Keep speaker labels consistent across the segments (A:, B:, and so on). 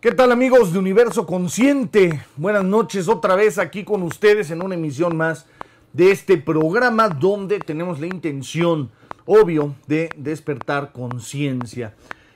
A: ¿Qué tal, amigos de Universo Consciente? Buenas noches otra vez aquí con ustedes en una emisión más de este programa donde tenemos la intención, obvio, de despertar conciencia.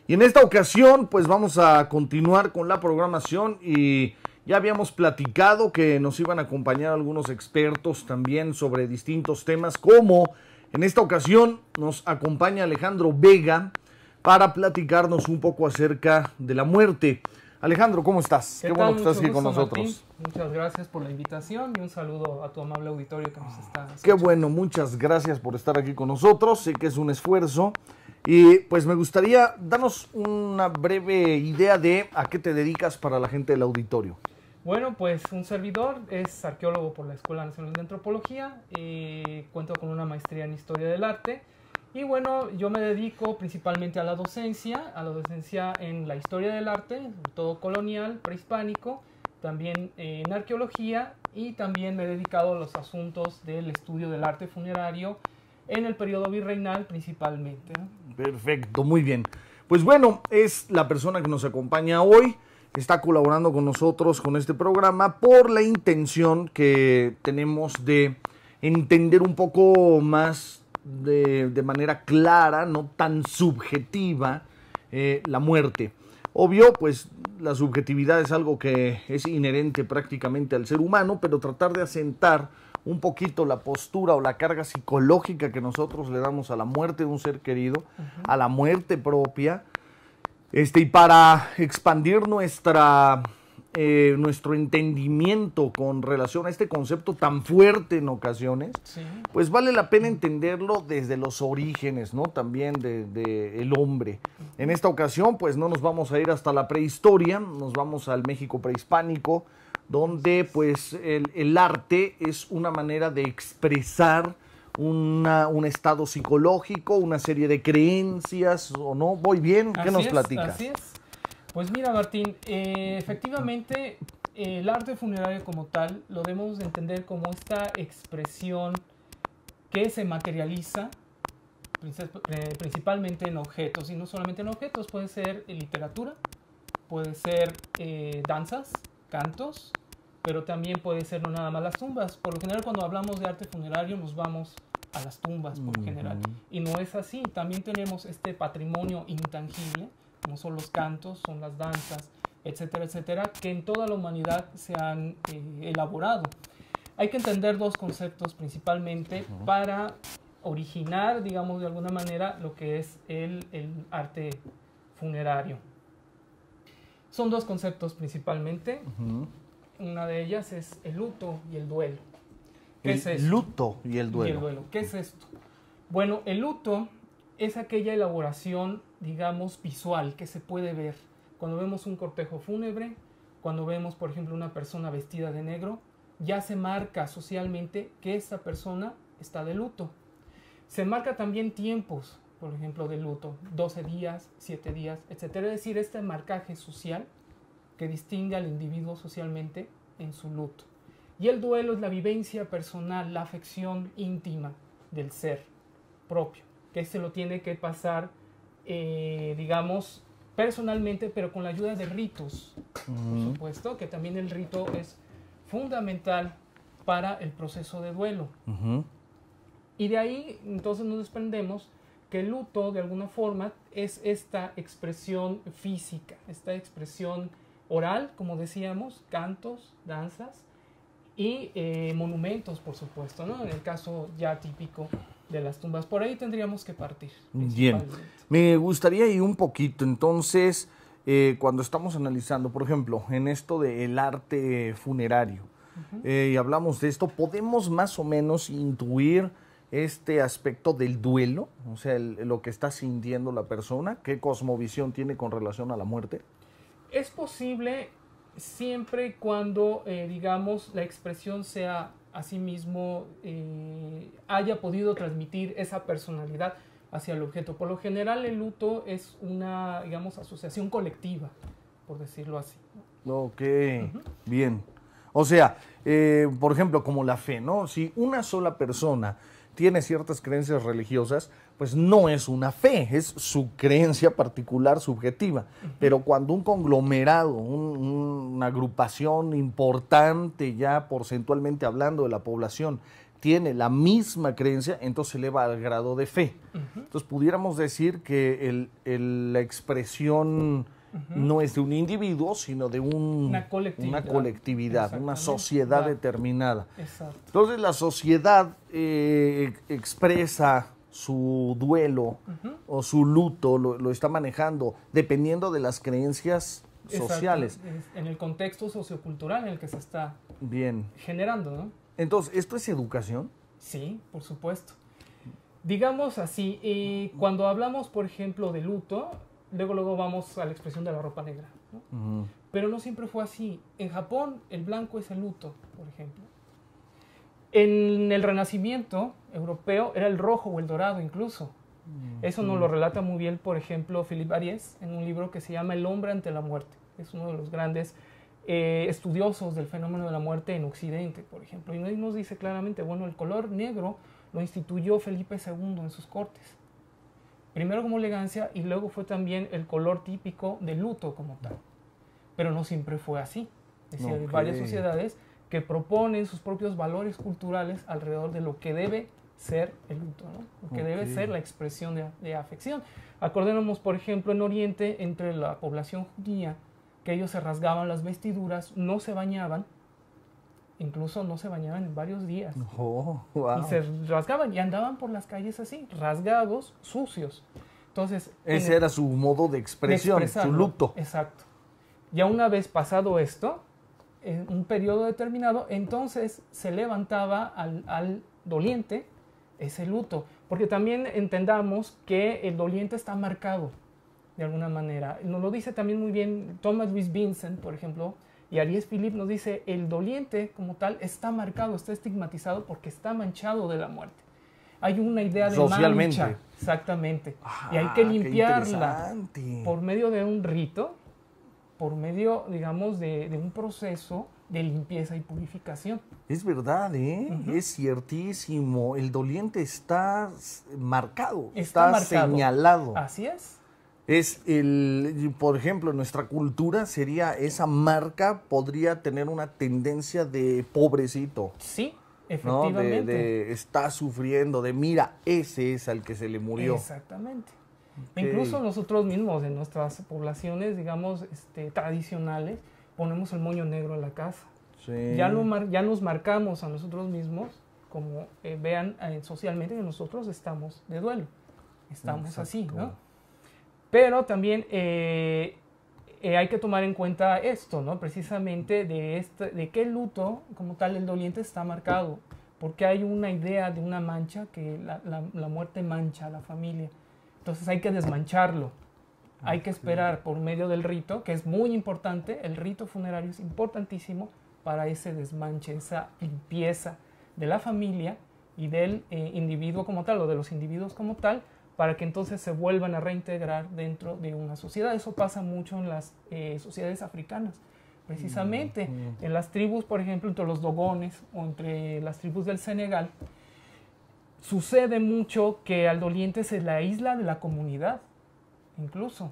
A: Y en esta ocasión pues vamos a continuar con la programación y ya habíamos platicado que nos iban a acompañar algunos expertos también sobre distintos temas, como en esta ocasión nos acompaña Alejandro Vega para platicarnos un poco acerca de la muerte. Alejandro, ¿cómo estás?
B: Qué bueno que estás aquí con nosotros. Martín. Muchas gracias por la invitación y un saludo a tu amable auditorio que nos está escuchando.
A: Qué bueno, muchas gracias por estar aquí con nosotros. Sé que es un esfuerzo y pues me gustaría darnos una breve idea de a qué te dedicas para la gente del auditorio.
B: Bueno, pues un servidor es arqueólogo por la Escuela Nacional de Antropología, cuento con una maestría en Historia del Arte. Y bueno, yo me dedico principalmente a la docencia en la historia del arte, todo colonial, prehispánico, también en arqueología y también me he dedicado a los asuntos del estudio del arte funerario en el periodo virreinal principalmente, ¿no?
A: Perfecto, muy bien. Pues bueno, es la persona que nos acompaña hoy, está colaborando con nosotros con este programa por la intención que tenemos de entender un poco más de manera clara, no tan subjetiva, la muerte. Obvio, pues la subjetividad es algo que es inherente prácticamente al ser humano, pero tratar de asentar un poquito la postura o la carga psicológica que nosotros le damos a la muerte de un ser querido, a la muerte propia, y para expandir nuestro entendimiento con relación a este concepto tan fuerte en ocasiones, sí, pues vale la pena entenderlo desde los orígenes, ¿no? También de el hombre. En esta ocasión, pues no nos vamos a ir hasta la prehistoria, nos vamos al México prehispánico, donde pues el arte es una manera de expresar un estado psicológico, una serie de creencias, ¿o no? ¿Voy bien? ¿Qué nos platicas?
B: Así es. Pues mira, Martín, efectivamente el arte funerario como tal lo debemos de entender como esta expresión que se materializa principalmente en objetos, y no solamente en objetos, puede ser literatura, puede ser danzas, cantos, pero también puede ser no nada más las tumbas. Por lo general cuando hablamos de arte funerario nos vamos a las tumbas por lo general, y no es así. También tenemos este patrimonio intangible, como son los cantos, son las danzas, etcétera, etcétera, que en toda la humanidad se han elaborado. Hay que entender dos conceptos principalmente para originar, digamos de alguna manera, lo que es el arte funerario. Son dos conceptos principalmente. Una de ellas es el luto y el duelo.
A: ¿Qué es esto? El luto y el duelo.
B: ¿Qué es esto? Bueno, el luto es aquella elaboración, digamos, visual que se puede ver. Cuando vemos un cortejo fúnebre, cuando vemos, por ejemplo, una persona vestida de negro, ya se marca socialmente que esa persona está de luto. Se marca también tiempos, por ejemplo, de luto, 12 días, 7 días, etc. Es decir, este marcaje social que distingue al individuo socialmente en su luto. Y el duelo es la vivencia personal, la afección íntima del ser propio, que se lo tiene que pasar, digamos, personalmente, pero con la ayuda de ritos, por supuesto, que también el rito es fundamental para el proceso de duelo. Y de ahí, entonces, nos desprendemos que el luto, de alguna forma, es esta expresión física, esta expresión oral, como decíamos, cantos, danzas y monumentos, por supuesto, ¿no? En el caso ya típico de las tumbas. Por ahí tendríamos que partir.
A: Bien, me gustaría ir un poquito, entonces, cuando estamos analizando, por ejemplo, en esto del arte funerario, y hablamos de esto, ¿podemos más o menos intuir este aspecto del duelo? O sea, lo que está sintiendo la persona, ¿qué cosmovisión tiene con relación a la muerte?
B: Es posible siempre y cuando, digamos, la expresión sea asimismo, haya podido transmitir esa personalidad hacia el objeto. Por lo general, el luto es una, digamos, asociación colectiva, por decirlo así.
A: Ok, bien. O sea, por ejemplo, como la fe, ¿no? Si una sola persona tiene ciertas creencias religiosas, pues no es una fe, es su creencia particular, subjetiva. Pero cuando un conglomerado, una agrupación importante ya porcentualmente hablando de la población, tiene la misma creencia, entonces se eleva al grado de fe. Entonces pudiéramos decir que la expresión no es de un individuo, sino de una colectividad, una sociedad determinada.
B: Exacto.
A: Entonces la sociedad expresa su duelo o su luto, lo está manejando dependiendo de las creencias sociales.
B: En el contexto sociocultural en el que se está
A: Bien.
B: generando, ¿no?
A: Entonces, ¿esto es educación?
B: Sí, por supuesto. Digamos así, cuando hablamos, por ejemplo, de luto, luego vamos a la expresión de la ropa negra, ¿no? Pero no siempre fue así. En Japón, el blanco es el luto, por ejemplo. En el Renacimiento europeo era el rojo o el dorado incluso. Eso nos lo relata muy bien, por ejemplo, Philippe Ariès en un libro que se llama El hombre ante la muerte. Es uno de los grandes estudiosos del fenómeno de la muerte en Occidente, por ejemplo. Y nos dice claramente, bueno, el color negro lo instituyó Felipe II en sus cortes. Primero como elegancia y luego fue también el color típico del luto como tal. Pero no siempre fue así. Es decir, hay varias sociedades que proponen sus propios valores culturales alrededor de lo que debe ser el luto, ¿no? Lo que debe ser la expresión de afección. Acordémonos, por ejemplo, en Oriente, entre la población judía, que ellos se rasgaban las vestiduras, no se bañaban, incluso no se bañaban en varios días.
A: Oh, wow.
B: Y se rasgaban y andaban por las calles así, rasgados, sucios. Entonces,
A: ese era su modo de expresión, su luto.
B: Exacto. Ya una vez pasado esto, en un periodo determinado, entonces se levantaba al doliente ese luto. Porque también entendamos que el doliente está marcado de alguna manera. Nos lo dice también muy bien Thomas Louis Vincent, por ejemplo, y Ariès Philippe nos dice, el doliente como tal está marcado, está estigmatizado porque está manchado de la muerte. Hay una idea de
A: socialmente.
B: Mancha, exactamente, y hay que limpiarla por medio de un rito, por medio, digamos, de un proceso de limpieza y purificación.
A: Es verdad, es ciertísimo. El doliente está marcado, está marcado, señalado.
B: Así es.
A: Es por ejemplo, en nuestra cultura sería esa marca, podría tener una tendencia de pobrecito.
B: Sí, efectivamente.
A: ¿No? De está sufriendo, de mira, ese es al que se le murió.
B: Exactamente. Incluso nosotros mismos, en nuestras poblaciones, digamos, tradicionales, ponemos el moño negro en la casa.
A: Sí.
B: Ya nos marcamos a nosotros mismos, como vean socialmente que nosotros estamos de duelo. Estamos
A: Exacto.
B: así, ¿no? Pero también hay que tomar en cuenta esto, ¿no? Precisamente de qué luto, como tal, el doliente está marcado. Porque hay una idea de una mancha, que la muerte mancha a la familia. Entonces hay que desmancharlo. Hay que esperar por medio del rito, que es muy importante. El rito funerario es importantísimo para ese desmanche, esa limpieza de la familia y del individuo como tal, o de los individuos como tal, para que entonces se vuelvan a reintegrar dentro de una sociedad. Eso pasa mucho en las sociedades africanas. Precisamente en las tribus, por ejemplo, entre los dogones o entre las tribus del Senegal, sucede mucho que al doliente se le aísla de la comunidad, incluso,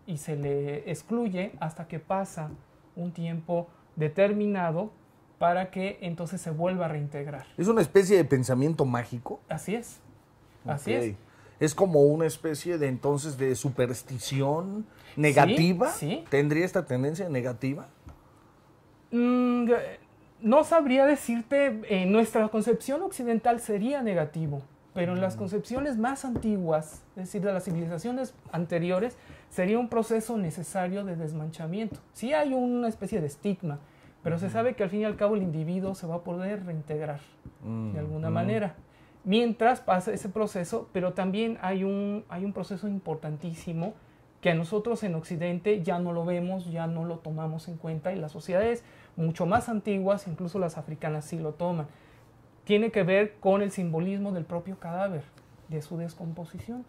B: y se le excluye hasta que pasa un tiempo determinado para que entonces se vuelva a reintegrar.
A: ¿Es una especie de pensamiento mágico?
B: Así es, así es.
A: ¿Es como una especie de entonces de superstición negativa?
B: Sí.
A: ¿Tendría esta tendencia negativa?
B: No sabría decirte, en nuestra concepción occidental sería negativo, pero en las concepciones más antiguas, es decir, de las civilizaciones anteriores, sería un proceso necesario de desmanchamiento. Sí hay una especie de estigma, pero se sabe que al fin y al cabo el individuo se va a poder reintegrar de alguna manera. Mientras pasa ese proceso, pero también hay un proceso importantísimo que a nosotros en Occidente ya no lo vemos, ya no lo tomamos en cuenta, y las sociedades mucho más antiguas, incluso las africanas, sí lo toman. Tiene que ver con el simbolismo del propio cadáver, de su descomposición.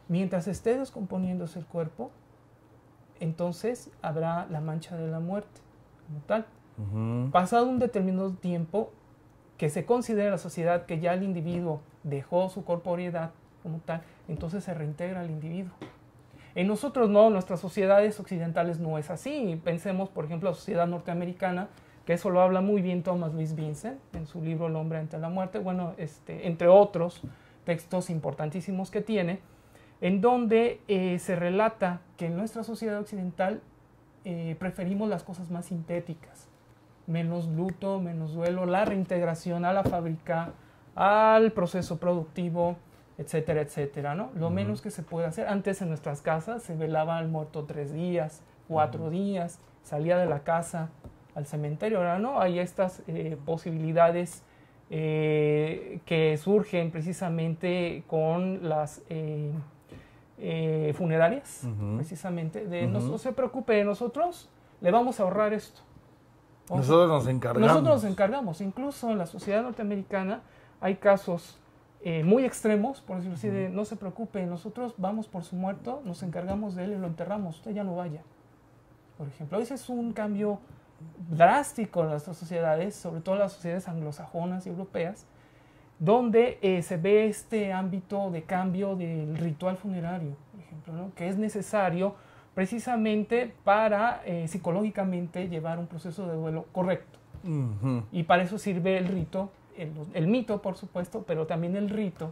B: Mientras esté descomponiéndose el cuerpo, entonces habrá la mancha de la muerte, como tal. Pasado un determinado tiempo, que se considere la sociedad que ya el individuo dejó su corporeidad como tal, entonces se reintegra al individuo. En nosotros no, nuestras sociedades occidentales no es así. Pensemos, por ejemplo, la sociedad norteamericana, que eso lo habla muy bien Thomas Louis Vincent en su libro El hombre ante la muerte, bueno, entre otros textos importantísimos que tiene, en donde se relata que en nuestra sociedad occidental preferimos las cosas más sintéticas, menos luto, menos duelo, la reintegración a la fábrica, al proceso productivo, etcétera, etcétera, ¿no? Lo menos que se puede hacer. Antes en nuestras casas se velaba al muerto 3 días, 4 días, salía de la casa al cementerio. Ahora no, hay estas posibilidades que surgen precisamente con las funerarias, precisamente, de no se preocupe, nosotros le vamos a ahorrar esto. Ojo,
A: nosotros nos encargamos.
B: Nosotros nos encargamos. Incluso en la sociedad norteamericana hay casos muy extremos, por decirlo así, de no se preocupe, nosotros vamos por su muerto, nos encargamos de él y lo enterramos, usted ya no vaya. Por ejemplo, ese es un cambio drástico en nuestras sociedades, sobre todo en las sociedades anglosajonas y europeas, donde se ve este ámbito de cambio del ritual funerario, por ejemplo, ¿no? Que es necesario precisamente para psicológicamente llevar un proceso de duelo correcto. Y para eso sirve el rito, el mito, por supuesto, pero también el rito,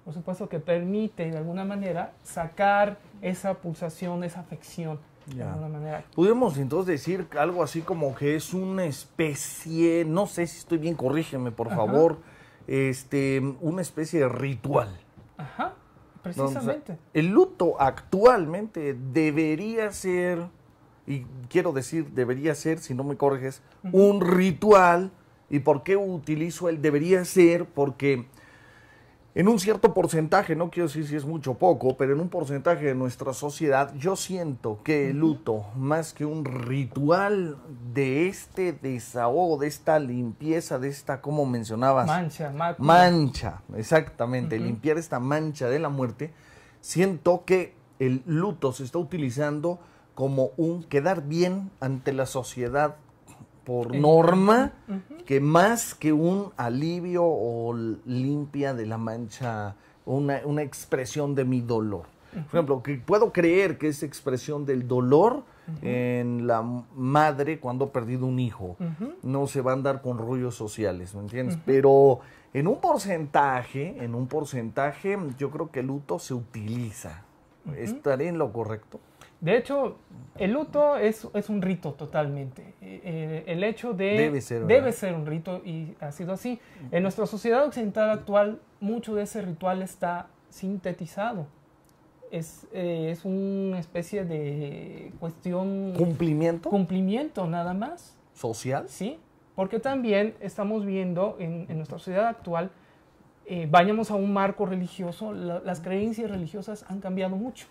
B: por supuesto, que permite de alguna manera sacar esa pulsación, esa afección. De alguna manera.
A: Podríamos entonces decir algo así como que es una especie, no sé si estoy bien, corrígeme por favor, una especie de ritual.
B: Ajá, precisamente.
A: O sea, el luto actualmente debería ser, y quiero decir debería ser, si no me corriges, un ritual. ¿Y por qué utilizo el debería ser? Porque en un cierto porcentaje, no quiero decir si es mucho o poco, pero en un porcentaje de nuestra sociedad, yo siento que el luto, más que un ritual de este desahogo, de esta limpieza, de esta, como mencionabas, mancha, exactamente, limpiar esta mancha de la muerte, siento que el luto se está utilizando como un quedar bien ante la sociedad por norma, que más que un alivio o limpia de la mancha, una expresión de mi dolor. Por ejemplo, que puedo creer que es expresión del dolor en la madre cuando ha perdido un hijo. No se va a andar con rollos sociales, ¿me entiendes? Pero en un porcentaje, yo creo que el luto se utiliza. ¿Estaré en lo correcto?
B: De hecho, el luto es un rito totalmente. El hecho de... Debe ser un rito y ha sido así. En nuestra sociedad occidental actual, mucho de ese ritual está sintetizado. Es una especie de cuestión...
A: ¿Cumplimiento?
B: Cumplimiento, nada más.
A: ¿Social?
B: Sí, porque también estamos viendo en nuestra sociedad actual, vayamos a un marco religioso, las creencias religiosas han cambiado mucho.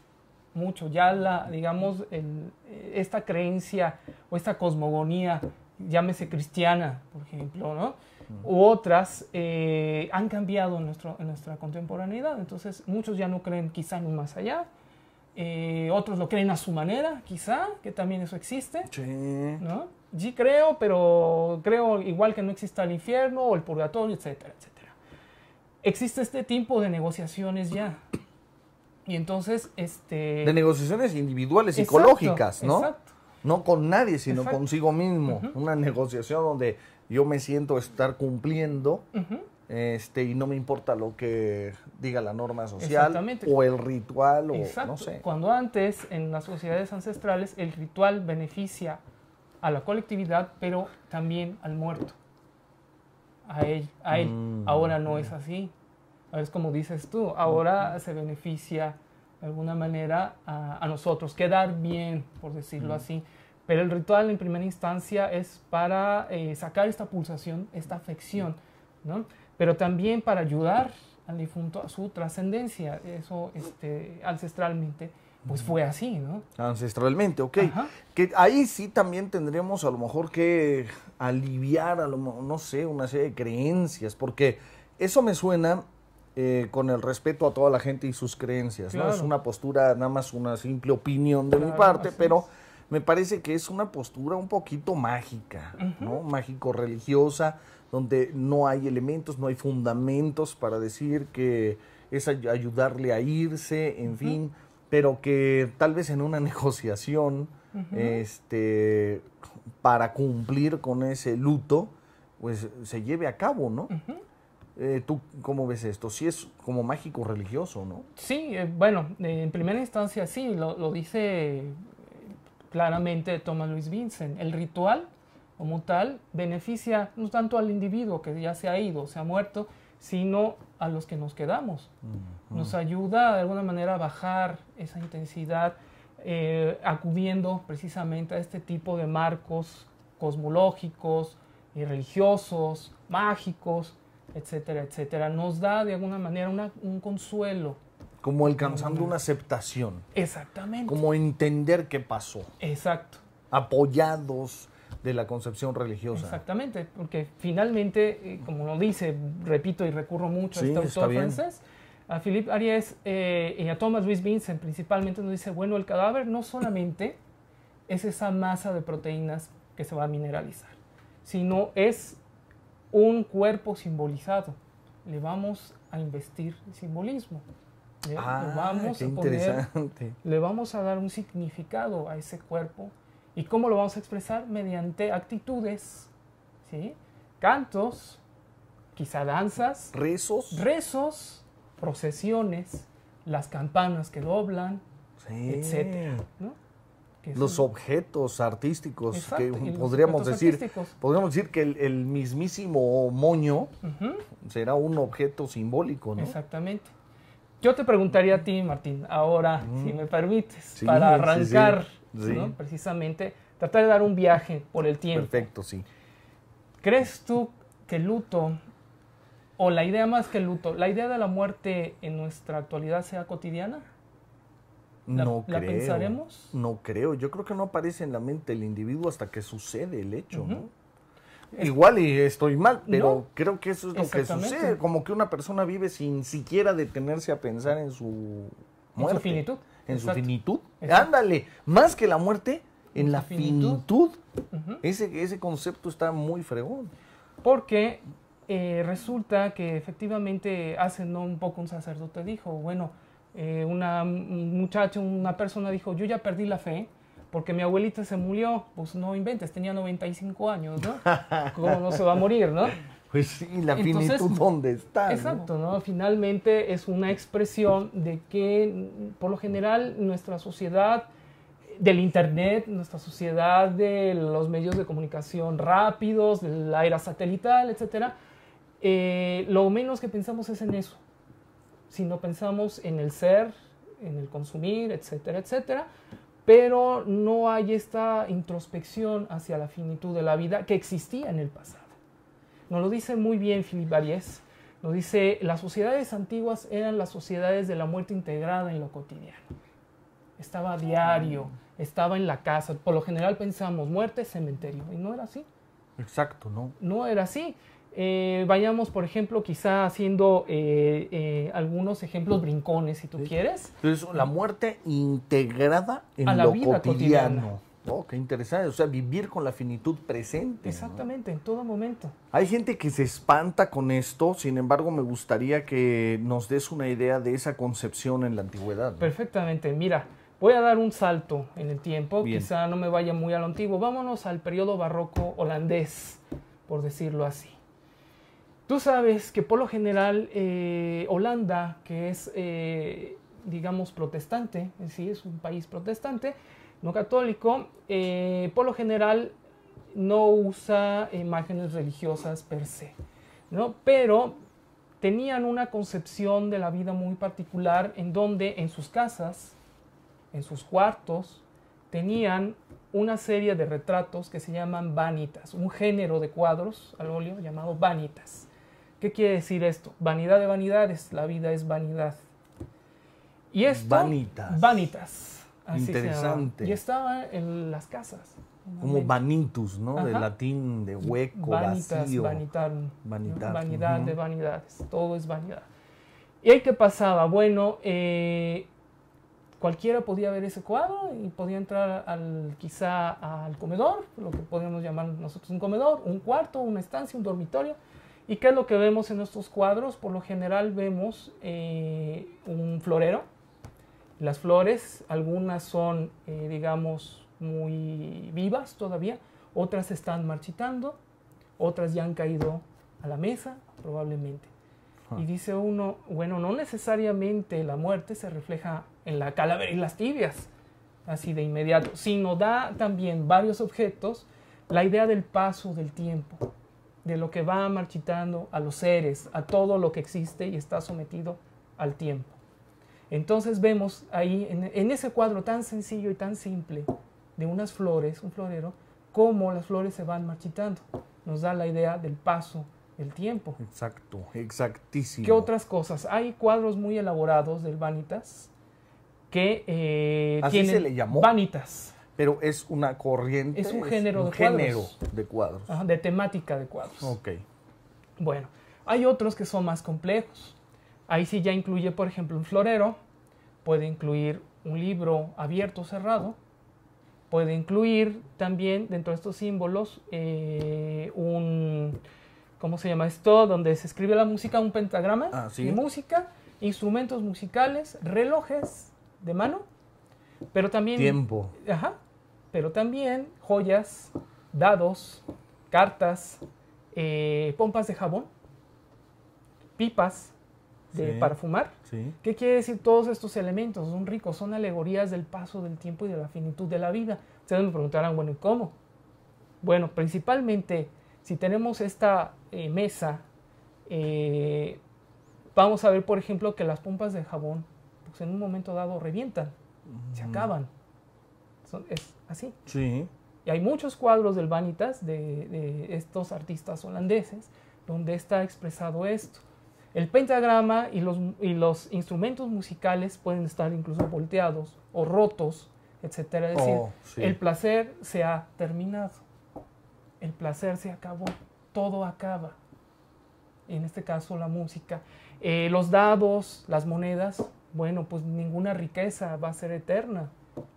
B: Ya digamos, esta creencia o esta cosmogonía, llámese cristiana, por ejemplo, ¿no? U otras, han cambiado en nuestra contemporaneidad. Entonces, muchos ya no creen quizá en un más allá, otros lo creen a su manera, quizá, que también eso existe.
A: Sí.
B: ¿No? Sí creo, pero creo igual que no exista el infierno o el purgatorio, etcétera, etcétera. Existe este tipo de negociaciones ya. Y entonces, de
A: negociaciones individuales, psicológicas, ¿no?
B: Exacto.
A: No con nadie, sino consigo mismo. Una negociación donde yo me siento estar cumpliendo, y no me importa lo que diga la norma social o el ritual, o no sé.
B: Cuando antes, en las sociedades ancestrales, el ritual beneficia a la colectividad, pero también al muerto, a él. Ahora no es así. Es como dices tú, ahora se beneficia de alguna manera a nosotros, quedar bien, por decirlo así. Pero el ritual en primera instancia es para sacar esta pulsación, esta afección, ¿no? Pero también para ayudar al difunto a su trascendencia. Eso ancestralmente pues fue así, ¿no?
A: Ancestralmente, ok. Que ahí sí también tendremos a lo mejor que aliviar, no sé, una serie de creencias, porque eso me suena... con el respeto a toda la gente y sus creencias, ¿no? Es una postura, nada más una simple opinión de mi parte, pero me parece que es una postura un poquito mágica, ¿no? Mágico-religiosa, donde no hay elementos, no hay fundamentos para decir que es ayudarle a irse, en fin, pero que tal vez en una negociación para cumplir con ese luto, pues se lleve a cabo, ¿no? ¿Tú cómo ves esto? Sí es como mágico religioso, ¿no?
B: Sí, bueno, en primera instancia sí, lo dice claramente Thomas Louis Vincent. El ritual, como tal, beneficia no tanto al individuo que ya se ha ido, se ha muerto, sino a los que nos quedamos. Nos ayuda de alguna manera a bajar esa intensidad, acudiendo precisamente a este tipo de marcos cosmológicos y religiosos, mágicos, etcétera, etcétera. Nos da de alguna manera un consuelo.
A: Como alcanzando una aceptación.
B: Exactamente.
A: Como entender qué pasó.
B: Exacto.
A: Apoyados de la concepción religiosa.
B: Exactamente, porque finalmente, como lo dice, repito y recurro mucho a este autor francés, a Philippe Ariès y a Thomas Louis Vincent principalmente nos dice, bueno, el cadáver no solamente es esa masa de proteínas que se va a mineralizar, sino es un cuerpo simbolizado. Le vamos a investir simbolismo. Le vamos a poner, le vamos a dar un significado a ese cuerpo. ¿Y cómo lo vamos a expresar? Mediante actitudes, ¿sí? Cantos, quizá danzas, rezos, procesiones, las campanas que doblan, etcétera, ¿no?
A: Los objetos artísticos. Exacto, que podríamos decir que el mismísimo moño será un objeto simbólico, ¿no?
B: Exactamente. Yo te preguntaría a ti, Martín, ahora, si me permites, para arrancar, ¿no? Precisamente, tratar de dar un viaje por el tiempo.
A: Perfecto, sí.
B: ¿Crees tú que el luto, o la idea más que el luto, la idea de la muerte en nuestra actualidad sea cotidiana?
A: No creo.
B: ¿La pensaremos?
A: No creo. Yo creo que no aparece en la mente del individuo hasta que sucede el hecho, ¿no? Igual y estoy mal, pero creo que eso es lo que sucede. Como que una persona vive sin siquiera detenerse a pensar en su muerte.
B: En su finitud.
A: En su finitud. Ándale, más que la muerte, en la finitud. Ese concepto está muy fregón.
B: Porque resulta que efectivamente hace no un poco un sacerdote dijo, bueno, una muchacha, una persona dijo, yo ya perdí la fe porque mi abuelita se murió. Pues no inventes, tenía 95 años, ¿no? ¿Cómo no se va a morir, no?
A: Pues sí, la finitud, ¿dónde está?
B: Exacto, ¿no? Finalmente es una expresión de que, por lo general, nuestra sociedad del internet, nuestra sociedad de los medios de comunicación rápidos, de la era satelital, etcétera, lo menos que pensamos es en eso, sino pensamos en el ser, en el consumir, etcétera, etcétera, pero no hay esta introspección hacia la finitud de la vida que existía en el pasado. Nos lo dice muy bien Philippe Ariès, nos dice, las sociedades antiguas eran las sociedades de la muerte integrada en lo cotidiano. Estaba a diario, estaba en la casa. Por lo general pensamos, muerte, cementerio, y no era así.
A: Exacto, ¿no?
B: No era así. Vayamos, por ejemplo, quizá haciendo algunos ejemplos brincones, si tú quieres.
A: Entonces, la muerte integrada en lo cotidiano. Oh, qué interesante. O sea, vivir con la finitud presente.
B: Exactamente, ¿no? En todo momento.
A: Hay gente que se espanta con esto, sin embargo, me gustaría que nos des una idea de esa concepción en la antigüedad, ¿no?
B: Perfectamente. Mira, voy a dar un salto en el tiempo.
A: Bien.
B: Quizá no me vaya muy a lo antiguo. Vámonos al periodo barroco holandés, por decirlo así. Tú sabes que por lo general Holanda, que es, digamos, protestante, sí, es un país protestante, no católico, por lo general no usa imágenes religiosas per se, ¿no? Pero tenían una concepción de la vida muy particular en donde en sus casas, en sus cuartos, tenían una serie de retratos que se llaman vanitas, un género de cuadros al óleo llamado vanitas. ¿Qué quiere decir esto? Vanidad de vanidades, la vida es vanidad. Y esto, vanitas. Así
A: interesante.
B: Y estaba en las casas.
A: Como vanitus, ¿no? Ajá. De latín, de hueco,
B: vanitas,
A: vacío.
B: Vanitarum.
A: Vanitas.
B: ¿No? Vanidad de vanidades. Todo es vanidad. ¿Y ahí qué pasaba? Bueno, cualquiera podía ver ese cuadro y podía entrar quizá al comedor, lo que podríamos llamar nosotros un comedor, un cuarto, una estancia, un dormitorio. ¿Y qué es lo que vemos en estos cuadros? Por lo general vemos un florero. Las flores, algunas son, digamos, muy vivas todavía, otras están marchitando, otras ya han caído a la mesa, probablemente. Y dice uno, bueno, no necesariamente la muerte se refleja en la calavera y las tibias, así de inmediato, sino da también varios objetos la idea del paso del tiempo, de lo que va marchitando a los seres, a todo lo que existe y está sometido al tiempo. Entonces vemos ahí, en ese cuadro tan sencillo y tan simple de unas flores, un florero, cómo las flores se van marchitando. Nos da la idea del paso del tiempo.
A: Exacto, exactísimo.
B: ¿Qué otras cosas? Hay cuadros muy elaborados del Vanitas que
A: ¿Así
B: tienen
A: se le llamó?
B: Vanitas.
A: Pero es una corriente.
B: Es un género
A: de cuadros.
B: Ajá, de temática de cuadros.
A: Ok.
B: Bueno, hay otros que son más complejos. Ahí sí ya incluye, por ejemplo, un florero, puede incluir un libro abierto o cerrado, puede incluir también dentro de estos símbolos ¿cómo se llama esto? Donde se escribe la música, un pentagrama
A: ¿sí?
B: de música, instrumentos musicales, relojes de mano, pero también...
A: Tiempo.
B: Ajá, pero también joyas, dados, cartas, pompas de jabón, pipas para fumar.
A: Sí.
B: ¿Qué quiere decir todos estos elementos? Son ricos, son alegorías del paso del tiempo y de la finitud de la vida. Ustedes me preguntarán, bueno, ¿y cómo? Bueno, principalmente, si tenemos esta mesa, vamos a ver, por ejemplo, que las pompas de jabón, pues en un momento dado revientan, se acaban. Es así.
A: Sí.
B: Y hay muchos cuadros del Vanitas, de estos artistas holandeses, donde está expresado esto. El pentagrama y los instrumentos musicales pueden estar incluso volteados o rotos, etcétera. Es decir,
A: sí.
B: El placer se ha terminado. El placer se acabó. Todo acaba. En este caso, la música. Los dados, las monedas, bueno, pues ninguna riqueza va a ser eterna.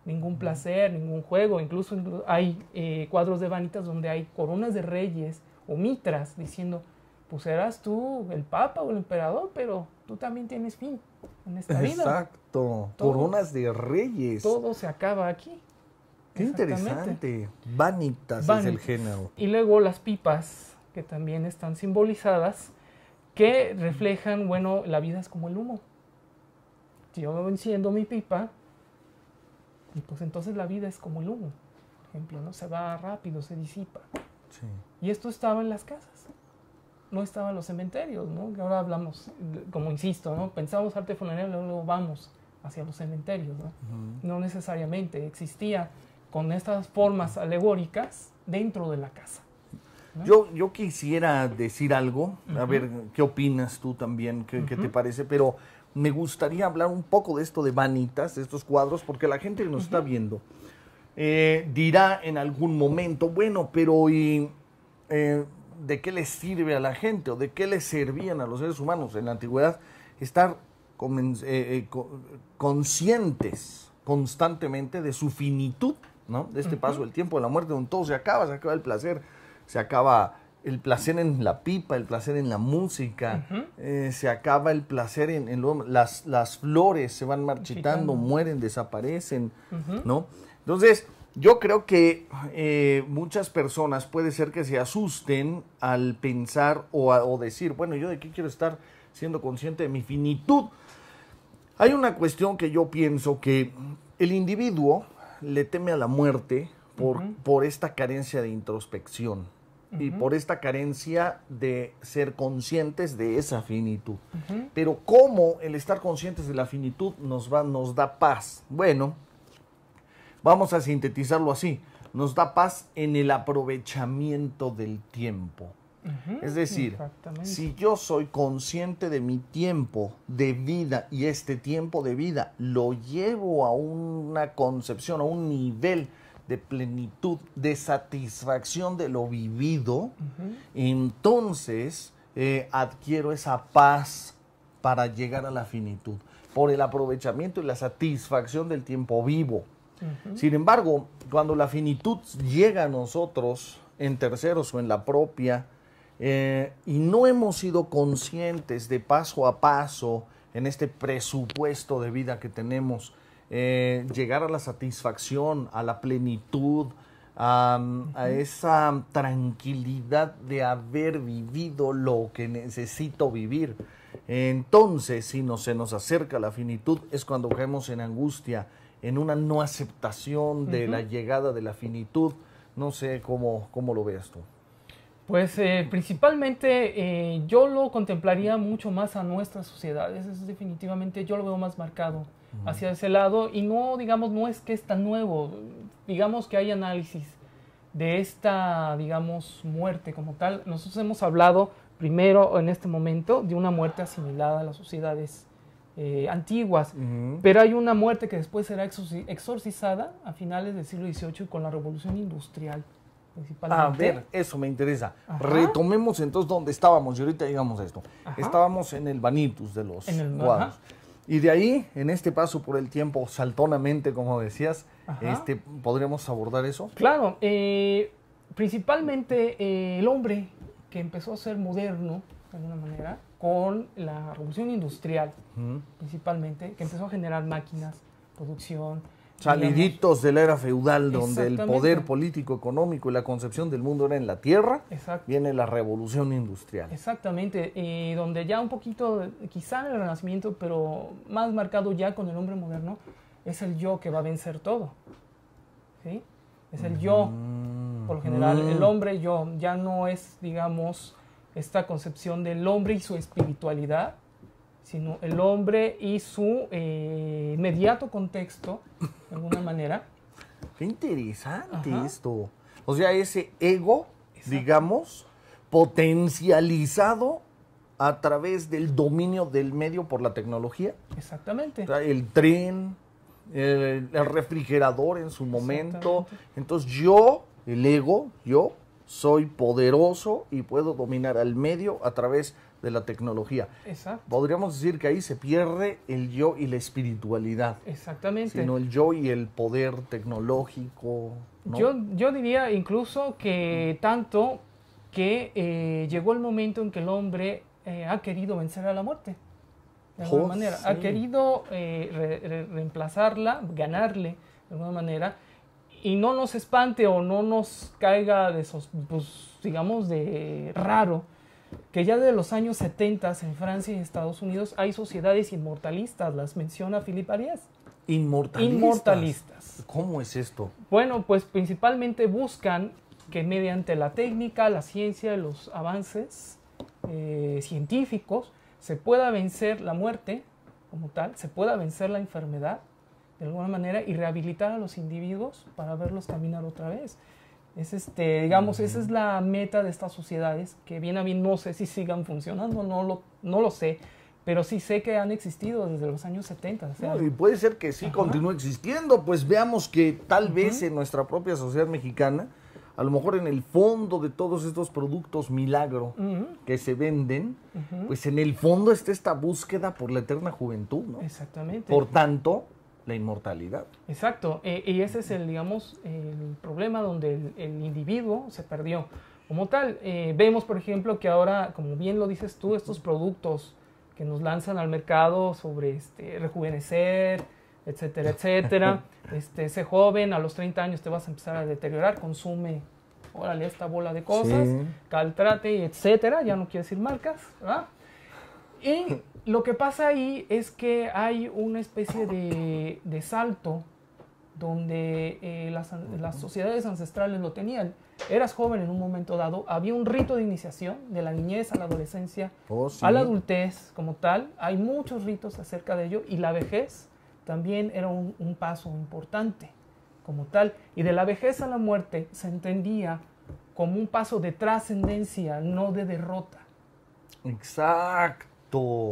B: Ningún placer, ningún juego. Incluso hay cuadros de Vanitas donde hay coronas de reyes o mitras diciendo, pues eras tú el papa o el emperador, pero tú también tienes fin en esta vida.
A: Exacto. Coronas de reyes.
B: Todo se acaba aquí.
A: Qué interesante. Vanitas es el género.
B: Y luego las pipas, que también están simbolizadas, que reflejan, bueno, la vida es como el humo. Si yo enciendo mi pipa, y pues entonces la vida es como el humo. Por ejemplo, ¿no? Se va rápido, se disipa.
A: Sí.
B: Y esto estaba en las casas. No estaba en los cementerios, ¿no? Que ahora hablamos, como insisto, ¿no? Pensamos arte funerario, luego vamos hacia los cementerios, ¿no? No necesariamente existía con estas formas alegóricas dentro de la casa, ¿no?
A: Yo quisiera decir algo, a ver qué opinas tú también, qué te parece, pero me gustaría hablar un poco de esto de Vanitas, de estos cuadros, porque la gente que nos está viendo dirá en algún momento, bueno, pero ¿de qué les sirve a la gente o de qué les servían a los seres humanos en la antigüedad estar conscientes constantemente de su finitud, ¿no? De este paso del tiempo, de la muerte, donde todo se acaba el placer, se acaba el placer en la pipa, el placer en la música, se acaba el placer las flores se van marchitando, mueren, desaparecen, ¿no? Entonces, yo creo que muchas personas puede ser que se asusten al pensar o decir, bueno, ¿yo de qué quiero estar siendo consciente de mi finitud? Hay una cuestión que yo pienso que el individuo le teme a la muerte por esta carencia de introspección y por esta carencia de ser conscientes de esa finitud. Pero ¿cómo el estar conscientes de la finitud nos da paz? Bueno, vamos a sintetizarlo así. Nos da paz en el aprovechamiento del tiempo. Es decir, si yo soy consciente de mi tiempo de vida y este tiempo de vida lo llevo a una concepción, a un nivel de plenitud, de satisfacción de lo vivido, entonces adquiero esa paz para llegar a la finitud. por el aprovechamiento y la satisfacción del tiempo vivo. Sin embargo, cuando la finitud llega a nosotros en terceros o en la propia, y no hemos sido conscientes de paso a paso en este presupuesto de vida que tenemos, llegar a la satisfacción, a la plenitud, a esa tranquilidad de haber vivido lo que necesito vivir. Entonces, si se nos acerca la finitud, es cuando caemos en angustia, en una no aceptación de la llegada de la finitud. No sé cómo lo veas tú.
B: Pues principalmente yo lo contemplaría mucho más a nuestras sociedades. Es definitivamente, yo lo veo más marcado hacia ese lado, y no, digamos, no es que es tan nuevo. Digamos que hay análisis de esta, digamos, muerte como tal. Nosotros hemos hablado primero en este momento de una muerte asimilada a las sociedades antiguas, pero hay una muerte que después será exorcizada a finales del siglo XVIII con la Revolución Industrial.
A: A ver, eso me interesa. Retomemos entonces donde estábamos y ahorita llegamos a esto. Estábamos en el Vanitas de los cuadros. Y de ahí, en este paso por el tiempo, saltonamente, como decías, ¿podríamos abordar eso?
B: Claro, principalmente el hombre que empezó a ser moderno, de alguna manera, con la revolución industrial, principalmente, que empezó a generar máquinas, producción.
A: Saliditos de la era feudal, donde el poder político, económico y la concepción del mundo era en la tierra, viene la revolución industrial.
B: Exactamente, y donde ya un poquito, quizá el Renacimiento, pero más marcado ya con el hombre moderno, es el yo que va a vencer todo. ¿Sí? Es el yo, por lo general, el hombre yo, ya no es, digamos, esta concepción del hombre y su espiritualidad, sino el hombre y su inmediato contexto, de alguna manera.
A: Qué interesante esto. O sea, ese ego, digamos, potencializado a través del dominio del medio por la tecnología.
B: Exactamente.
A: O sea, el tren, el refrigerador en su momento. Entonces el ego, yo soy poderoso y puedo dominar al medio a través de la tecnología.
B: Exacto.
A: Podríamos decir que ahí se pierde el yo y la espiritualidad.
B: Exactamente.
A: Sino el yo y el poder tecnológico, ¿no?
B: Yo diría incluso que tanto que llegó el momento en que el hombre ha querido vencer a la muerte. De alguna manera. Ha querido reemplazarla, ganarle de alguna manera. Y no nos espante o no nos caiga de esos, pues, digamos, de raro, que ya de los años 70 en Francia y Estados Unidos hay sociedades inmortalistas, las menciona Philippe Ariès.
A: Inmortalistas. ¿Cómo es esto?
B: Bueno, pues principalmente buscan que mediante la técnica, la ciencia, los avances científicos, se pueda vencer la muerte como tal, se pueda vencer la enfermedad de alguna manera y rehabilitar a los individuos para verlos caminar otra vez. Digamos, esa es la meta de estas sociedades, que bien a bien no sé si sigan funcionando, no lo sé, pero sí sé que han existido desde los años 70. O sea,
A: y puede ser que sí continúe existiendo, pues veamos que tal vez en nuestra propia sociedad mexicana, a lo mejor en el fondo de todos estos productos milagro que se venden, pues en el fondo está esta búsqueda por la eterna juventud, ¿no?
B: Exactamente.
A: Por tanto, la inmortalidad.
B: Exacto, y ese es digamos, el problema donde el individuo se perdió. Como tal, vemos, por ejemplo, que ahora, como bien lo dices tú, estos productos que nos lanzan al mercado sobre rejuvenecer, etcétera, etcétera. Sé joven, a los 30 años te vas a empezar a deteriorar, consume, órale, esta bola de cosas, Caltrate, etcétera, ya no quiero decir marcas, ¿verdad? Y lo que pasa ahí es que hay una especie de salto donde las sociedades ancestrales lo tenían. Eras joven en un momento dado, había un rito de iniciación de la niñez a la adolescencia, a la adultez como tal. Hay muchos ritos acerca de ello, y la vejez también era un paso importante como tal. Y de la vejez a la muerte se entendía como un paso de trascendencia, no de derrota.
A: Exacto.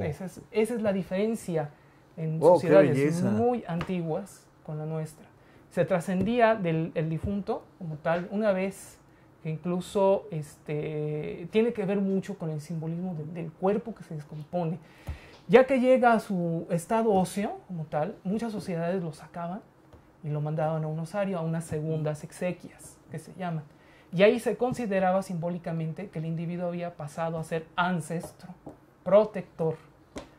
B: Esa es la diferencia en sociedades muy antiguas con la nuestra. Se trascendía del difunto como tal, una vez que incluso tiene que ver mucho con el simbolismo del cuerpo que se descompone. Ya que llega a su estado óseo, como tal, muchas sociedades lo sacaban y lo mandaban a un osario, a unas segundas exequias, que se llaman. Y ahí se consideraba simbólicamente que el individuo había pasado a ser ancestro, protector,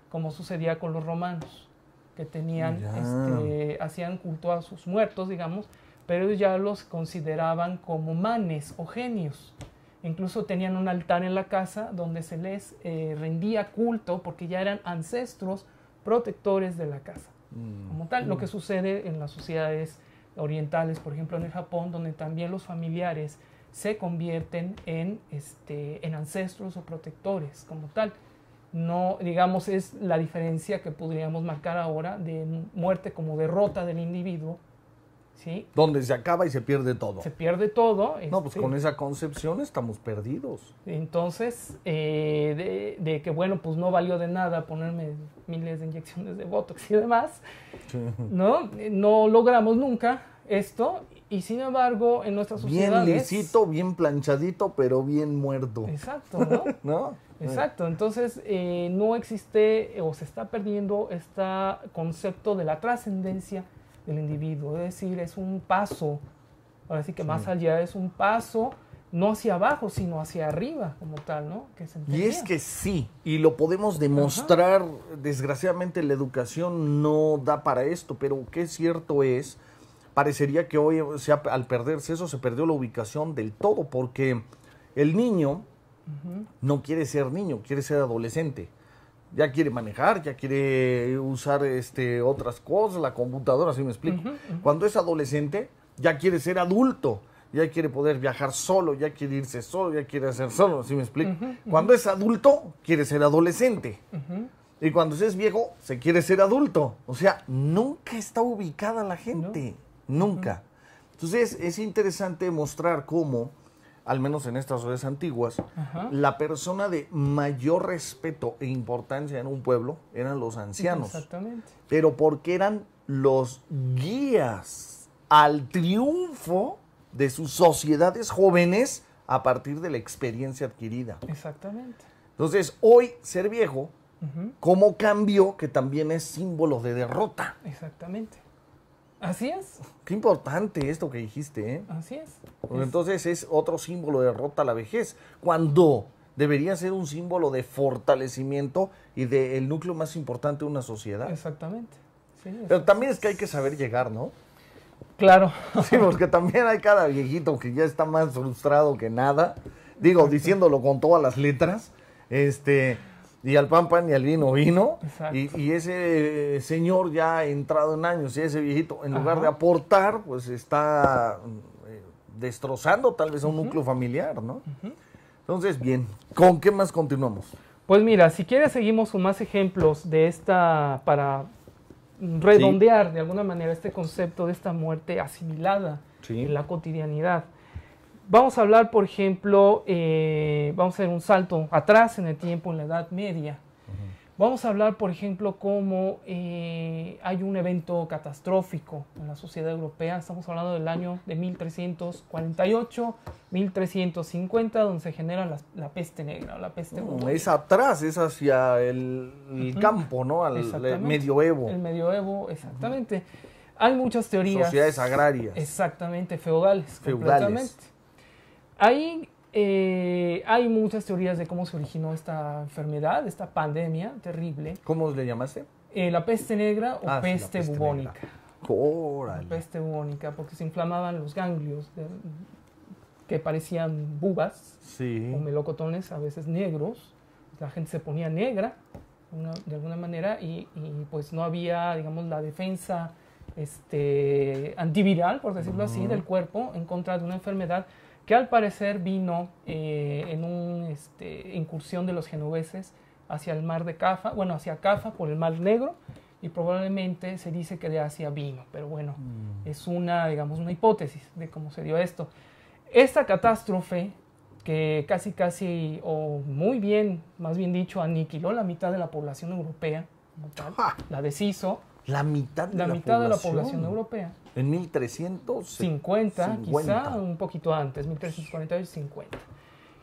B: como sucedía con los romanos, que tenían, hacían culto a sus muertos, digamos, pero ellos ya los consideraban como manes o genios. Incluso tenían un altar en la casa donde se les rendía culto porque ya eran ancestros protectores de la casa. Como tal, lo que sucede en las sociedades orientales, por ejemplo en el Japón, donde también los familiares se convierten en ancestros o protectores como tal. No, digamos, es la diferencia que podríamos marcar ahora de muerte como derrota del individuo, ¿sí?
A: Donde se acaba y se pierde todo.
B: Se pierde todo.
A: No, pues con esa concepción estamos perdidos.
B: Entonces, de que, bueno, pues no valió de nada ponerme miles de inyecciones de Botox y demás, sí. No logramos nunca esto, y sin embargo, en nuestras sociedades...
A: Bien lisito, bien planchadito, pero bien muerto.
B: Exacto, ¿no?
A: ¿No?
B: Exacto, entonces no existe o se está perdiendo este concepto de la trascendencia del individuo, es decir, es un paso, ahora sí que más allá es un paso, no hacia abajo, sino hacia arriba, como tal, ¿no? Que se
A: y es que sí, y lo podemos demostrar, desgraciadamente la educación no da para esto, pero qué cierto es, parecería que hoy, al perderse eso, se perdió la ubicación del todo, porque el niño no quiere ser niño, quiere ser adolescente. Ya quiere manejar, ya quiere usar otras cosas, la computadora, así me explico. Cuando es adolescente, ya quiere ser adulto, ya quiere poder viajar solo, ya quiere irse solo, ya quiere hacer solo, así me explico. Cuando es adulto, quiere ser adolescente. Y cuando se es viejo, se quiere ser adulto. O sea, nunca está ubicada la gente, nunca. Entonces, es interesante mostrar cómo, al menos en estas sociedades antiguas, la persona de mayor respeto e importancia en un pueblo eran los ancianos.
B: Exactamente.
A: Pero porque eran los guías al triunfo de sus sociedades jóvenes a partir de la experiencia adquirida.
B: Exactamente.
A: Entonces, hoy ser viejo, ¿cómo cambió? Que también es símbolo de derrota.
B: Exactamente. Así es.
A: Qué importante esto que dijiste, ¿eh?
B: Así es.
A: Porque entonces es otro símbolo de derrota a la vejez, cuando debería ser un símbolo de fortalecimiento y del núcleo más importante de una sociedad.
B: Exactamente. Sí,
A: pero también es que hay que saber llegar, ¿no?
B: Claro.
A: Sí, porque también hay cada viejito que ya está más frustrado que nada, digo, diciéndolo con todas las letras, y al pan pan y al vino vino, y ese señor ya entrado en años, y ese viejito, en lugar de aportar, pues está destrozando tal vez a un núcleo familiar, ¿no? Entonces, bien, ¿con qué más continuamos?
B: Pues mira, si quieres seguimos con más ejemplos de esta, para redondear de alguna manera este concepto de esta muerte asimilada en la cotidianidad. Vamos a hablar, por ejemplo, vamos a hacer un salto atrás en el tiempo, en la Edad Media. Vamos a hablar, por ejemplo, cómo hay un evento catastrófico en la sociedad europea. Estamos hablando del año de 1348, 1350, donde se genera la peste negra, la peste bubónica.
A: Es atrás, es hacia el campo, ¿no? Al medioevo.
B: El medioevo, exactamente. Hay muchas teorías.
A: Sociedades agrarias.
B: Exactamente, feudales. Completamente. Ahí hay muchas teorías de cómo se originó esta enfermedad, esta pandemia terrible.
A: ¿Cómo le llamaste?
B: La peste negra o peste bubónica.
A: ¡Órale!
B: La peste bubónica, porque se inflamaban los ganglios que parecían bubas o melocotones, a veces negros. La gente se ponía negra de alguna manera y pues no había, digamos, la defensa antiviral, por decirlo así, del cuerpo en contra de una enfermedad que al parecer vino en una incursión de los genoveses hacia el mar de Cafa, bueno, hacia Cafa por el Mar Negro, y probablemente se dice que de Asia vino, pero bueno, es una hipótesis de cómo se dio esto. Esta catástrofe que casi, o muy bien, más bien dicho, aniquiló la mitad de la población europea, como tal, la deshizo.
A: La mitad de
B: la población europea.
A: En 1350,
B: quizá un poquito antes, 1348-50.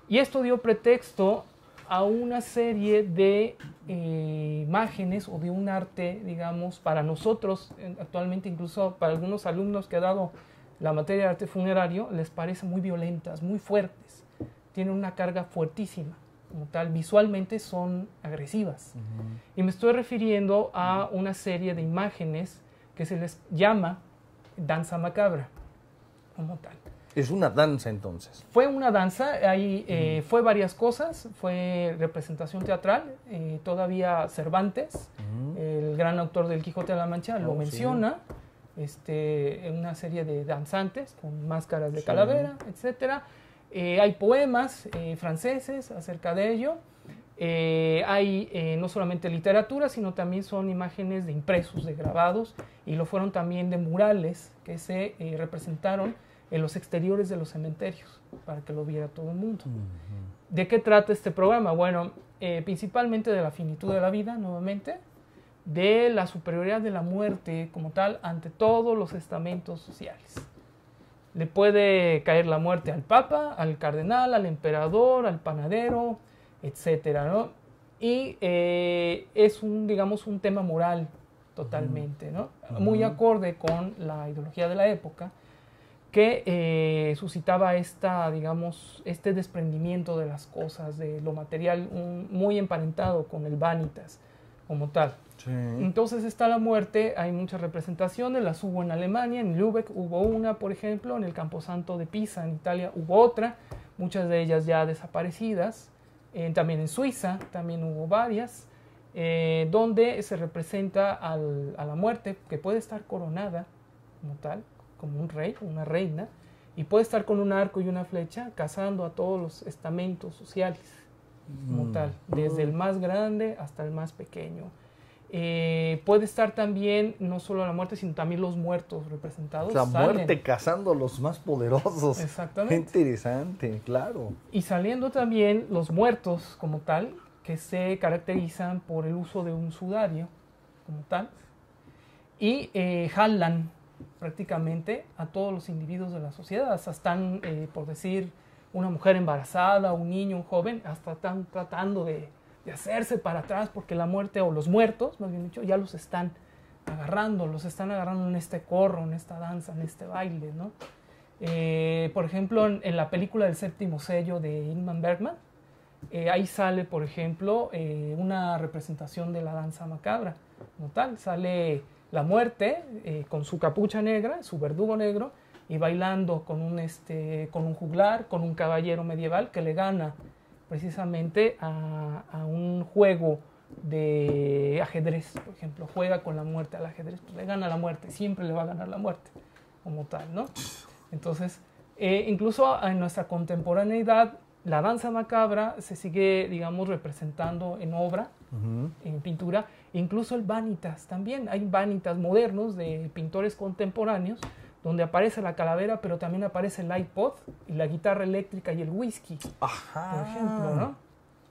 B: Y esto dio pretexto a una serie de imágenes o de un arte, digamos, para nosotros, actualmente incluso para algunos alumnos que ha dado la materia de arte funerario, les parece muy violentas, muy fuertes, tienen una carga fuertísima, como tal, visualmente son agresivas. Y me estoy refiriendo a una serie de imágenes que se les llama danza macabra, como tal.
A: Es una danza, entonces.
B: Fue una danza, ahí fue varias cosas, fue representación teatral, todavía Cervantes, el gran autor del Quijote de la Mancha, lo menciona, en una serie de danzantes con máscaras de calavera, etcétera. Hay poemas franceses acerca de ello, hay no solamente literatura, sino también son imágenes de impresos, de grabados, y lo fueron también de murales que se representaron en los exteriores de los cementerios, para que lo viera todo el mundo. ¿De qué trata este programa? Bueno, principalmente de la finitud de la vida, nuevamente, de la superioridad de la muerte como tal ante todos los estamentos sociales. Le puede caer la muerte al papa, al cardenal, al emperador, al panadero, etcétera, ¿no? Y es digamos, un tema moral totalmente, ¿no? Muy acorde con la ideología de la época, que suscitaba digamos, este desprendimiento de las cosas, de lo material, muy emparentado con el vanitas como tal.
A: Sí.
B: Entonces está la muerte, hay muchas representaciones, las hubo en Alemania, en Lübeck hubo una, por ejemplo, en el Camposanto de Pisa, en Italia, hubo otra, muchas de ellas ya desaparecidas, también en Suiza también hubo varias, donde se representa a la muerte, que puede estar coronada como tal, como un rey o una reina, y puede estar con un arco y una flecha cazando a todos los estamentos sociales como tal, desde el más grande hasta el más pequeño. Puede estar también no solo la muerte, sino también los muertos representados.
A: La muerte cazando a los más poderosos.
B: Exactamente.
A: Qué interesante, claro.
B: Y saliendo también los muertos como tal, que se caracterizan por el uso de un sudario como tal, y jalan prácticamente a todos los individuos de la sociedad. Hasta están, por decir, una mujer embarazada, un niño, un joven, hasta están tratando de hacerse para atrás porque la muerte, o los muertos, más bien dicho, ya los están agarrando en este corro, en esta danza, en este baile, ¿no? Por ejemplo, en la película del Séptimo Sello de Ingmar Bergman, ahí sale, por ejemplo, una representación de la danza macabra, como tal. Sale la muerte con su capucha negra, su verdugo negro, y bailando con un juglar, con un caballero medieval que le gana precisamente a un juego de ajedrez, por ejemplo. Juega con la muerte al ajedrez, pues le gana la muerte, siempre le va a ganar la muerte, como tal, ¿no? Entonces, incluso en nuestra contemporaneidad, la danza macabra se sigue, digamos, representando en obra, en pintura, incluso el vanitas también. Hay vanitas modernos de pintores contemporáneos donde aparece la calavera, pero también aparece el iPod y la guitarra eléctrica y el whisky, por ejemplo, ¿no?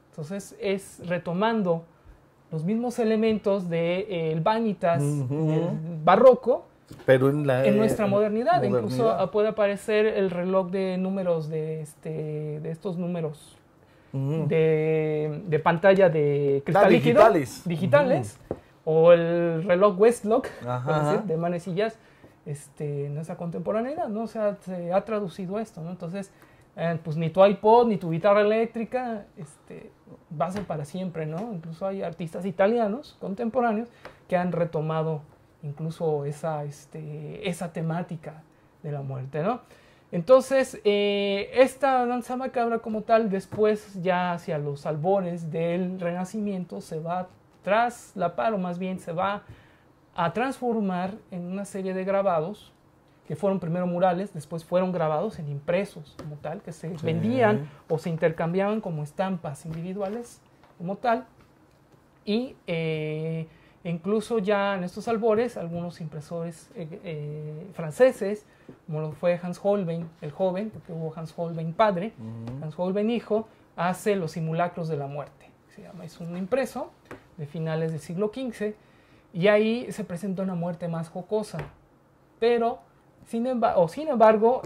B: Entonces es retomando los mismos elementos del vanitas del barroco,
A: pero en
B: nuestra modernidad. Incluso puede aparecer el reloj de números de estos números de pantalla de cristal líquido, digitales, o el reloj Westlock, por decir, de manecillas, en esa contemporaneidad, ¿no? O sea, se ha traducido esto, ¿no? Entonces, pues ni tu iPod ni tu guitarra eléctrica va a ser para siempre, ¿no? Incluso hay artistas italianos contemporáneos que han retomado incluso esa temática de la muerte, ¿no? Entonces, esta danza macabra como tal, después ya hacia los albores del Renacimiento, se va a traslapar, o más bien se va a transformar en una serie de grabados que fueron primero murales, después fueron grabados en impresos como tal, que se vendían o se intercambiaban como estampas individuales como tal, y incluso ya en estos albores algunos impresores franceses, como lo fue Hans Holbein el joven, porque hubo Hans Holbein padre, Hans Holbein hijo, hace los simulacros de la muerte, se llama. Es un impreso de finales del siglo XV, y ahí se presenta una muerte más jocosa, pero sin embargo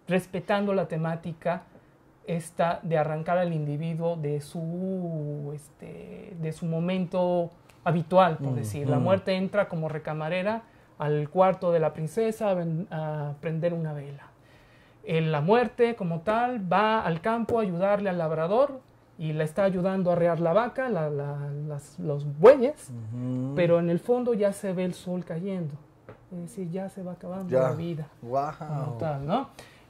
B: respetando la temática de arrancar al individuo de su momento habitual, por decir. La muerte entra como recamarera al cuarto de la princesa a prender una vela. La muerte, como tal, va al campo a ayudarle al labrador y le está ayudando a arrear la vaca, los bueyes, pero en el fondo ya se ve el sol cayendo. Es decir, ya se va acabando la vida.
A: Wow.
B: Como tal, ¿no?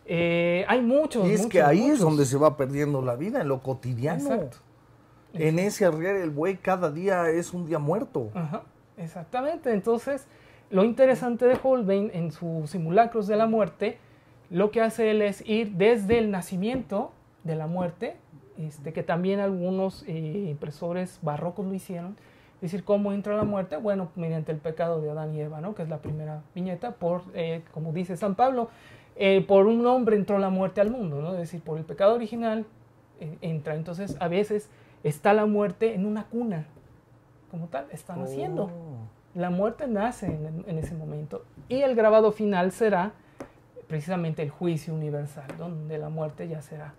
B: Hay muchos.
A: Y es que ahí es donde se va perdiendo la vida, en lo cotidiano.
B: Exacto.
A: En ese arriar el buey, cada día es un día muerto.
B: Ajá, exactamente. Entonces, lo interesante de Holbein en sus simulacros de la muerte, lo que hace él es ir desde el nacimiento de la muerte, que también algunos impresores barrocos lo hicieron. Es decir, ¿cómo entra la muerte? Bueno, mediante el pecado de Adán y Eva, ¿no? Que es la primera viñeta, como dice San Pablo, por un hombre entró la muerte al mundo, ¿no? Es decir, por el pecado original entra. Entonces, a veces está la muerte en una cuna, como tal, está naciendo. La muerte nace en ese momento. Y el grabado final será precisamente el juicio universal, donde la muerte ya será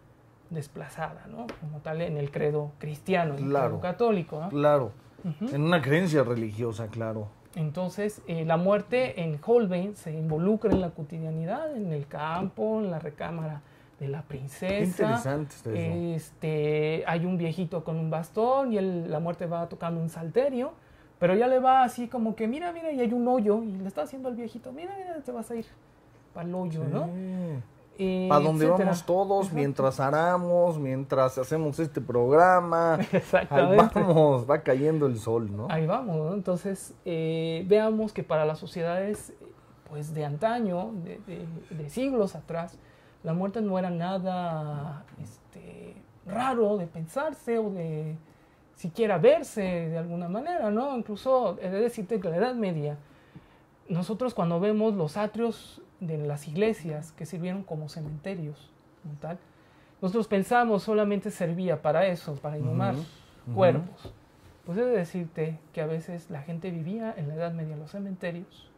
B: desplazada, ¿no? Como tal, en el credo cristiano, en el credo católico, ¿no?
A: Claro, en una creencia religiosa, claro.
B: Entonces, la muerte en Holbein se involucra en la cotidianidad, en el campo, en la recámara de la princesa.
A: Qué interesante está eso.
B: Hay un viejito con un bastón y la muerte va tocando un salterio, pero ya le va así como que, mira, y hay un hoyo, y le está haciendo al viejito, mira, te vas a ir para el hoyo, ¿no?
A: Para donde vamos todos, exacto, mientras aramos, mientras hacemos este programa.
B: Exactamente.
A: Ahí vamos, va cayendo el sol, ¿no?
B: Ahí vamos, ¿no? Entonces, veamos que para las sociedades, pues, de antaño, de siglos atrás, la muerte no era nada raro de pensarse o de siquiera verse de alguna manera, ¿no? Incluso he de decirte que en la Edad Media, nosotros cuando vemos los atrios de las iglesias que sirvieron como cementerios, como tal, nosotros pensamos solamente servía para eso, para inhumar cuerpos. Pues he de decirte que a veces la gente vivía en la Edad Media en los cementerios,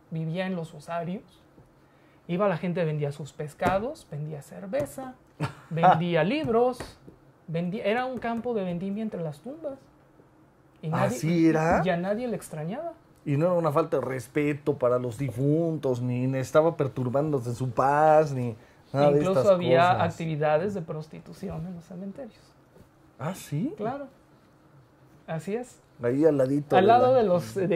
B: vivía en los osarios, iba la gente, vendía sus pescados, vendía cerveza, vendía libros, era un campo de vendimia entre las tumbas. Y
A: ¿así era?
B: Ya nadie le extrañaba.
A: Y no era una falta de respeto para los difuntos, ni estaba perturbándose su paz, ni nada de estas cosas.
B: Incluso había actividades de prostitución en los cementerios.
A: ¿Ah, sí?
B: Claro. Así es.
A: Ahí al ladito.
B: Al lado de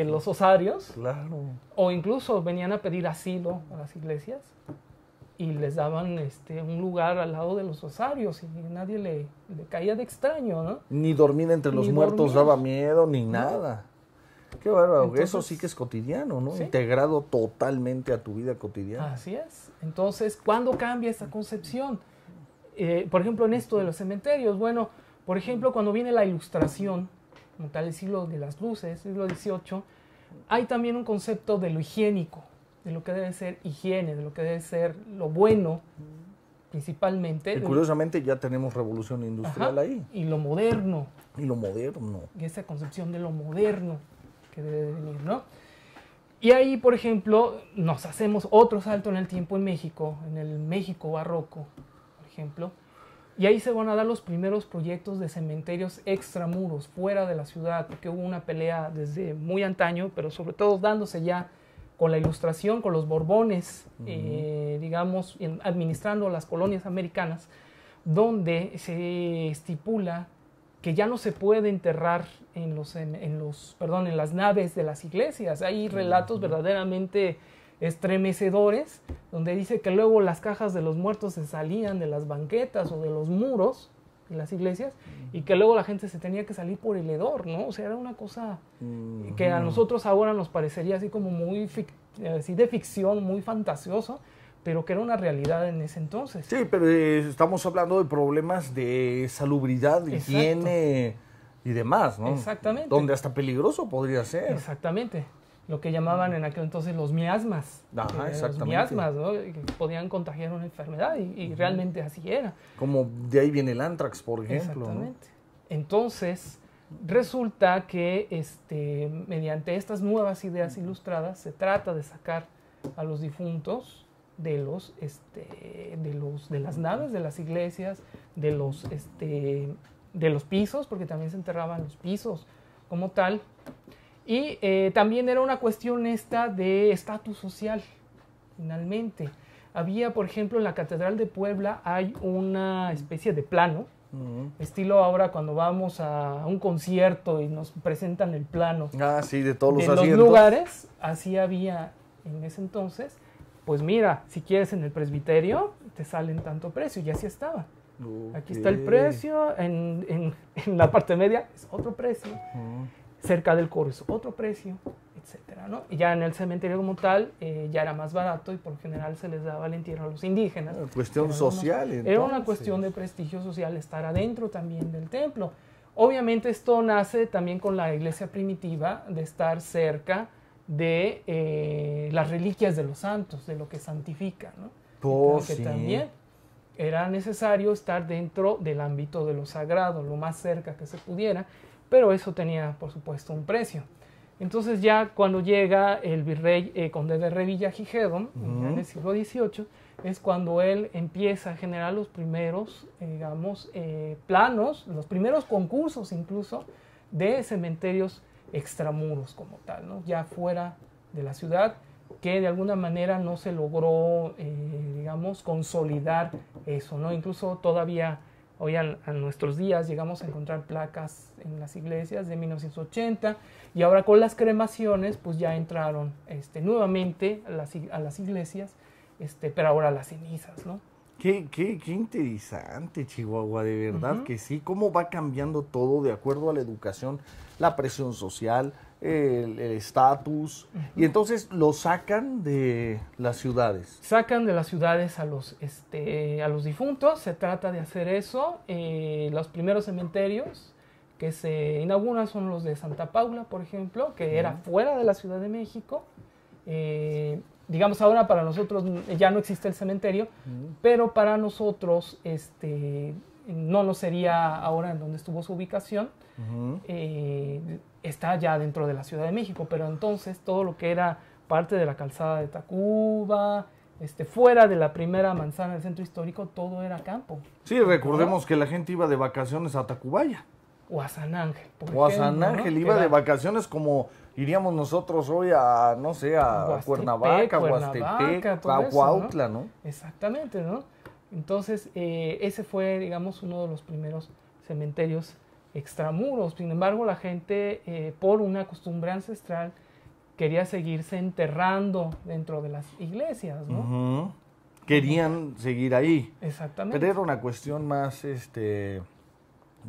B: los osarios.
A: Claro.
B: O incluso venían a pedir asilo a las iglesias y les daban un lugar al lado de los osarios y nadie le caía de extraño, ¿no?
A: Ni dormir entre los muertos daba miedo, ni nada. Qué bárbaro. Entonces, eso sí que es cotidiano, ¿no? ¿Sí? Integrado totalmente a tu vida cotidiana.
B: Así es. Entonces, ¿cuándo cambia esta concepción? Por ejemplo, en esto de los cementerios, bueno, por ejemplo, cuando viene la Ilustración, como tal el siglo de las luces, siglo XVIII, hay también un concepto de lo higiénico, de lo que debe ser higiene, de lo que debe ser lo bueno, principalmente.
A: Y curiosamente ya tenemos revolución industrial ahí.
B: Y lo moderno.
A: Y lo moderno.
B: Y esa concepción de lo moderno que debe de venir, ¿no? Y ahí, por ejemplo, nos hacemos otro salto en el tiempo en México, en el México barroco, por ejemplo, y ahí se van a dar los primeros proyectos de cementerios extramuros, fuera de la ciudad, porque hubo una pelea desde muy antaño, pero sobre todo dándose ya con la Ilustración, con los Borbones, digamos, administrando las colonias americanas, donde se estipula que ya no se puede enterrar en las naves de las iglesias. Hay relatos verdaderamente estremecedores, donde dice que luego las cajas de los muertos se salían de las banquetas o de los muros de las iglesias, y que luego la gente se tenía que salir por el hedor, ¿no? O sea, era una cosa que a nosotros ahora nos parecería así como muy así de ficción, muy fantasioso, pero que era una realidad en ese entonces.
A: Sí, pero estamos hablando de problemas de salubridad, de higiene y demás, ¿no?
B: Exactamente.
A: Donde hasta peligroso podría ser.
B: Exactamente. Lo que llamaban en aquel entonces los miasmas.
A: Ajá, exactamente.
B: Los miasmas, ¿no? Que podían contagiar una enfermedad y realmente así era.
A: Como de ahí viene el anthrax, por ejemplo.
B: Exactamente. ¿No? Entonces, resulta que mediante estas nuevas ideas ilustradas se trata de sacar a los difuntos de las naves de las iglesias, de los pisos, porque también se enterraban los pisos como tal. Y también era una cuestión esta de estatus social, finalmente. Había, por ejemplo, en la Catedral de Puebla hay una especie de plano, estilo ahora cuando vamos a un concierto y nos presentan el plano.
A: Sí, de todos los
B: de
A: asientos.
B: los lugares, así había en ese entonces. Pues mira, si quieres en el presbiterio, te salen tanto precio, y así estaba. Okay. Aquí está el precio, en la parte media es otro precio, cerca del coro es otro precio, etcétera, ¿no? Y ya en el cementerio como tal, ya era más barato y por lo general se les daba el entierro a los indígenas.
A: Cuestión social, entonces.
B: Era una cuestión de prestigio social estar adentro también del templo. Obviamente esto nace también con la iglesia primitiva, de estar cerca de las reliquias de los santos, de lo que santifica, ¿no? Porque también era necesario estar dentro del ámbito de lo sagrado, lo más cerca que se pudiera, pero eso tenía, por supuesto, un precio. Entonces ya cuando llega el virrey conde de Revillagigedo, ya en el siglo XVIII, es cuando él empieza a generar los primeros, planos, los primeros concursos incluso, de cementerios extramuros como tal, ¿no? Ya fuera de la ciudad, que de alguna manera no se logró, consolidar eso, ¿no? Incluso todavía hoy a nuestros días llegamos a encontrar placas en las iglesias de 1980, y ahora con las cremaciones pues ya entraron nuevamente a las iglesias, pero ahora las cenizas, ¿no?
A: Qué interesante, Chihuahua, de verdad que sí, cómo va cambiando todo de acuerdo a la educación, la presión social, el estatus, y entonces lo sacan de las ciudades.
B: Sacan de las ciudades a los difuntos, se trata de hacer eso. Los primeros cementerios que se inauguran son los de Santa Paula, por ejemplo, que era fuera de la Ciudad de México. Digamos, ahora para nosotros ya no existe el cementerio, pero para nosotros no lo sería ahora en donde estuvo su ubicación. Está ya dentro de la Ciudad de México, pero entonces todo lo que era parte de la calzada de Tacuba, fuera de la primera manzana del centro histórico, todo era campo.
A: Sí, recordemos que la gente iba de vacaciones a Tacubaya.
B: O a San Ángel, por ejemplo.
A: O a San Ángel, ¿no? Iba de vacaciones como iríamos nosotros hoy a, no sé, a Cuernavaca, Huastepec, a Cuautla, ¿no?
B: Exactamente, ¿no? Entonces, ese fue, digamos, uno de los primeros cementerios extramuros. Sin embargo, la gente, por una costumbre ancestral, quería seguirse enterrando dentro de las iglesias, ¿no?
A: Querían seguir ahí.
B: Exactamente.
A: Pero era una cuestión más de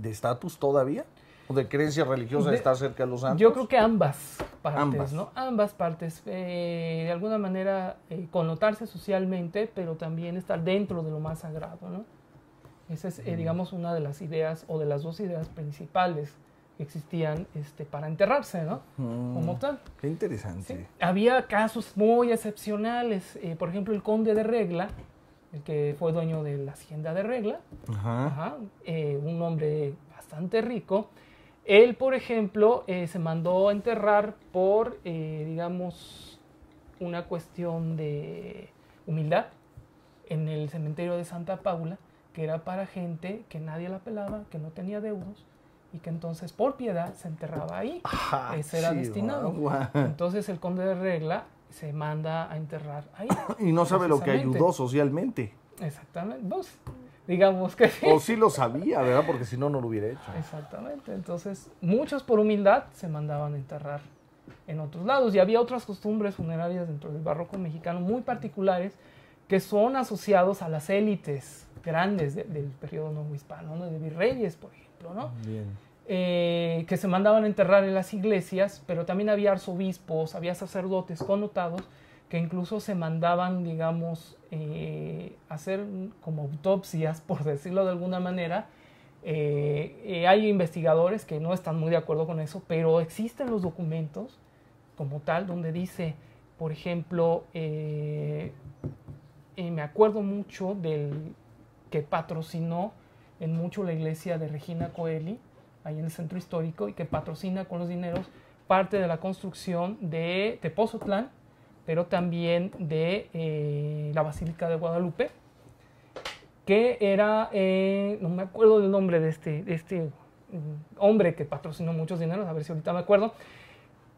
A: estatus todavía, o de creencia religiosa de estar cerca de los santos.
B: Yo creo que ambas partes, ¿no? Ambas partes, de alguna manera connotarse socialmente, pero también estar dentro de lo más sagrado, ¿no? Esa es, digamos, una de las ideas, o de las dos ideas principales que existían para enterrarse, ¿no? Como tal.
A: Qué interesante.
B: Sí. Había casos muy excepcionales, por ejemplo, el conde de Regla, el que fue dueño de la hacienda de Regla, un hombre bastante rico. Él, por ejemplo, se mandó a enterrar por, digamos, una cuestión de humildad en el cementerio de Santa Paula, que era para gente que nadie la pelaba, que no tenía deudos, y que entonces por piedad se enterraba ahí. Ese era destinado. Entonces el conde de Regla se manda a enterrar ahí.
A: Y no sabe lo que ayudó socialmente.
B: Exactamente. Pues, digamos que sí.
A: O sí lo sabía, ¿verdad? Porque si no, no lo hubiera hecho.
B: Exactamente. Entonces, muchos por humildad se mandaban a enterrar en otros lados. Y había otras costumbres funerarias dentro del barroco mexicano muy particulares que son asociados a las élites grandes del periodo novohispano, ¿no? De virreyes, por ejemplo, ¿no?
A: Bien.
B: Que se mandaban a enterrar en las iglesias, pero también había arzobispos, había sacerdotes connotados que incluso se mandaban, digamos, hacer como autopsias, por decirlo de alguna manera. Hay investigadores que no están muy de acuerdo con eso, pero existen los documentos como tal, donde dice, por ejemplo, me acuerdo mucho del que patrocinó en mucho la iglesia de Regina Coeli, ahí en el centro histórico, y que patrocina con los dineros parte de la construcción de Tepoztlán, pero también de la Basílica de Guadalupe, que era, no me acuerdo del nombre de este hombre que patrocinó muchos dineros, a ver si ahorita me acuerdo.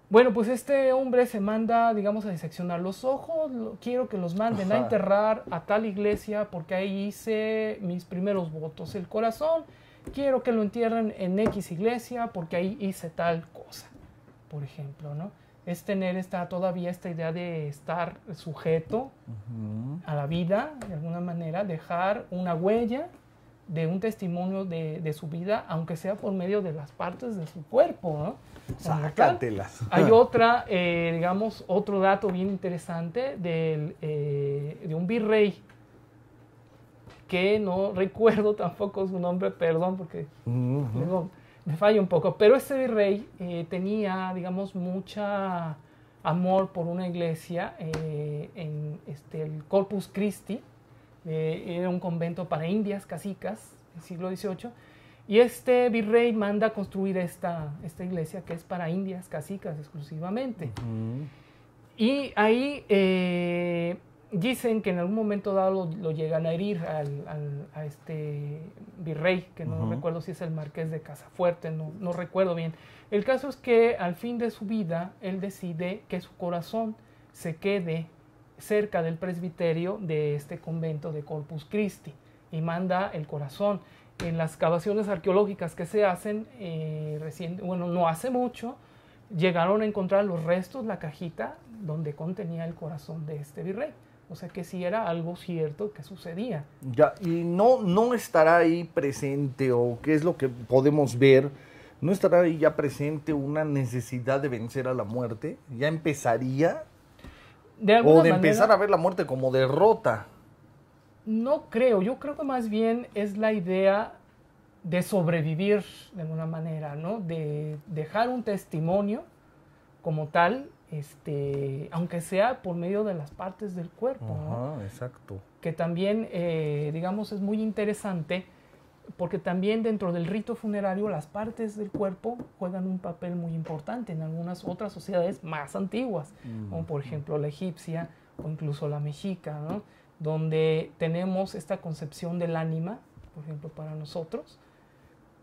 B: Bueno, pues este hombre se manda, digamos, a diseccionar los ojos. Quiero que los manden a enterrar a tal iglesia porque ahí hice mis primeros votos. El corazón, quiero que lo entierren en X iglesia porque ahí hice tal cosa, por ejemplo, ¿no? Es tener todavía esta idea de estar sujeto a la vida, de alguna manera, dejar una huella de un testimonio de su vida, aunque sea por medio de las partes de su cuerpo, ¿no?
A: Sácatelas.
B: Hay digamos, otro dato bien interesante de un virrey que no recuerdo tampoco su nombre, perdón, porque luego me falla un poco, pero este virrey tenía, digamos, mucha amor por una iglesia en el Corpus Christi, era un convento para indias cacicas del siglo XVIII, y este virrey manda construir esta iglesia que es para indias cacicas exclusivamente. Y ahí dicen que en algún momento dado lo llegan a herir a este virrey, que no recuerdo si es el marqués de Casafuerte, no recuerdo bien. El caso es que al fin de su vida, él decide que su corazón se quede cerca del presbiterio de este convento de Corpus Christi y manda el corazón. En las excavaciones arqueológicas que se hacen, no hace mucho, llegaron a encontrar los restos, la cajita donde contenía el corazón de este virrey. O sea que sí era algo cierto que sucedía.
A: Ya, y no estará ahí presente, o qué es lo que podemos ver, no estará ahí ya presente una necesidad de vencer a la muerte, ya empezaría, o de empezar a ver la muerte como derrota.
B: No creo, yo creo que más bien es la idea de sobrevivir de alguna manera, ¿no? De dejar un testimonio como tal, aunque sea por medio de las partes del cuerpo, ¿no?
A: Exacto.
B: Que también, digamos, es muy interesante porque también dentro del rito funerario las partes del cuerpo juegan un papel muy importante en algunas otras sociedades más antiguas, como por ejemplo la egipcia o incluso la mexica, ¿no? Donde tenemos esta concepción del ánima, por ejemplo, para nosotros,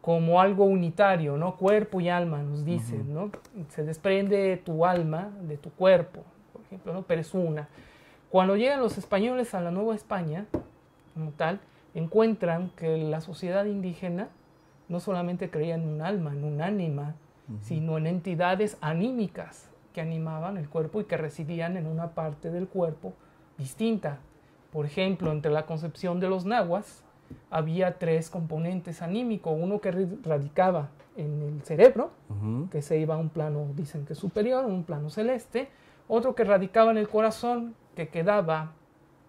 B: como algo unitario, ¿no? Cuerpo y alma, nos dicen, ¿no? Se desprende tu alma de tu cuerpo, por ejemplo, ¿no? Pero es una. Cuando llegan los españoles a la Nueva España, como tal, encuentran que la sociedad indígena no solamente creía en un alma, en un ánima, sino en entidades anímicas que animaban el cuerpo y que residían en una parte del cuerpo distinta. Por ejemplo, entre la concepción de los nahuas había 3 componentes anímicos, uno que radicaba en el cerebro, que se iba a un plano, dicen que superior, un plano celeste, otro que radicaba en el corazón, que quedaba,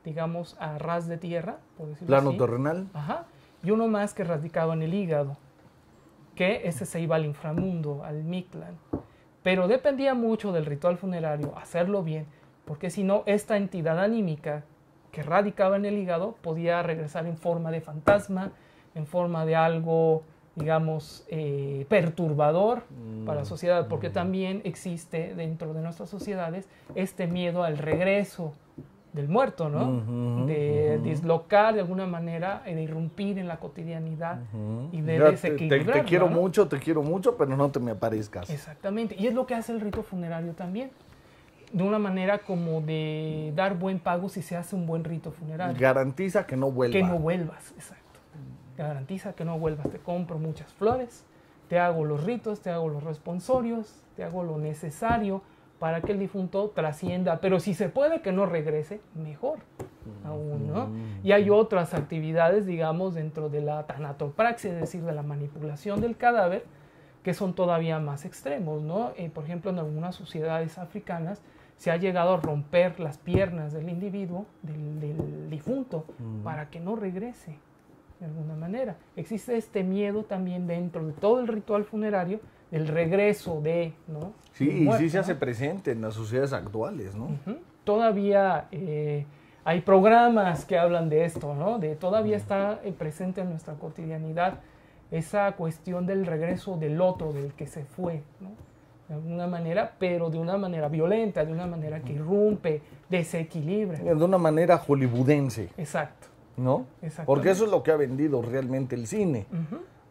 B: digamos, a ras de tierra, por decirlo así.
A: Plano terrenal.
B: Y uno más que radicaba en el hígado, que ese se iba al inframundo, al Mictlán. Pero dependía mucho del ritual funerario, hacerlo bien, porque si no, esta entidad anímica que radicaba en el hígado podía regresar en forma de fantasma, en forma de algo, digamos, perturbador para la sociedad, porque también existe dentro de nuestras sociedades este miedo al regreso del muerto, ¿no? De dislocar de alguna manera, de irrumpir en la cotidianidad y de desequilibrar.
A: Te quiero mucho, pero no te me aparezcas.
B: Exactamente, y es lo que hace el rito funerario también. De una manera como de dar buen pago si se hace un buen rito funerario.
A: Garantiza que no vuelvas.
B: Que no vuelvas, exacto. Garantiza que no vuelvas. Te compro muchas flores, te hago los ritos, te hago los responsorios, te hago lo necesario para que el difunto trascienda. Pero si se puede que no regrese, mejor aún, ¿no? Y hay otras actividades, digamos, dentro de la tanatopraxia, es decir, de la manipulación del cadáver, que son todavía más extremos, ¿no? Por ejemplo, en algunas sociedades africanas se ha llegado a romper las piernas del individuo, del difunto, para que no regrese de alguna manera. Existe este miedo también dentro de todo el ritual funerario del regreso de, ¿no?
A: Sí, y
B: muerto,
A: sí se
B: ¿no?
A: hace presente en las sociedades actuales, ¿no?
B: Todavía hay programas que hablan de esto, ¿no? Todavía está presente en nuestra cotidianidad esa cuestión del regreso del otro, del que se fue, ¿no? de alguna manera, pero de una manera violenta, de una manera que irrumpe, desequilibra.
A: De una manera hollywoodense.
B: Exacto.
A: ¿No?
B: Exactamente.
A: Porque eso es lo que ha vendido realmente el cine.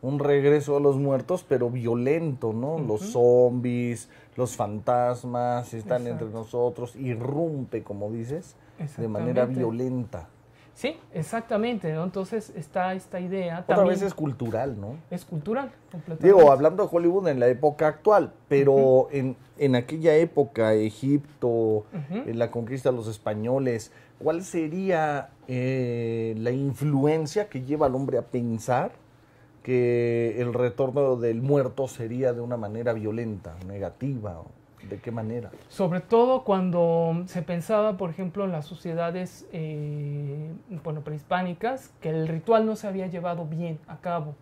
A: Un regreso a los muertos, pero violento, ¿no? Los zombies, los fantasmas están entre nosotros, irrumpe, como dices, de manera violenta.
B: Sí, exactamente, ¿no? Entonces está esta idea.
A: Otra
B: también
A: vez es cultural, ¿no?
B: es cultural, completamente.
A: Digo, hablando de Hollywood en la época actual, pero en aquella época, Egipto, en la conquista de los españoles, ¿cuál sería la influencia que lleva al hombre a pensar que el retorno del muerto sería de una manera violenta, negativa? ¿De qué manera?
B: Sobre todo cuando se pensaba, por ejemplo, en las sociedades prehispánicas, que el ritual no se había llevado bien a cabo,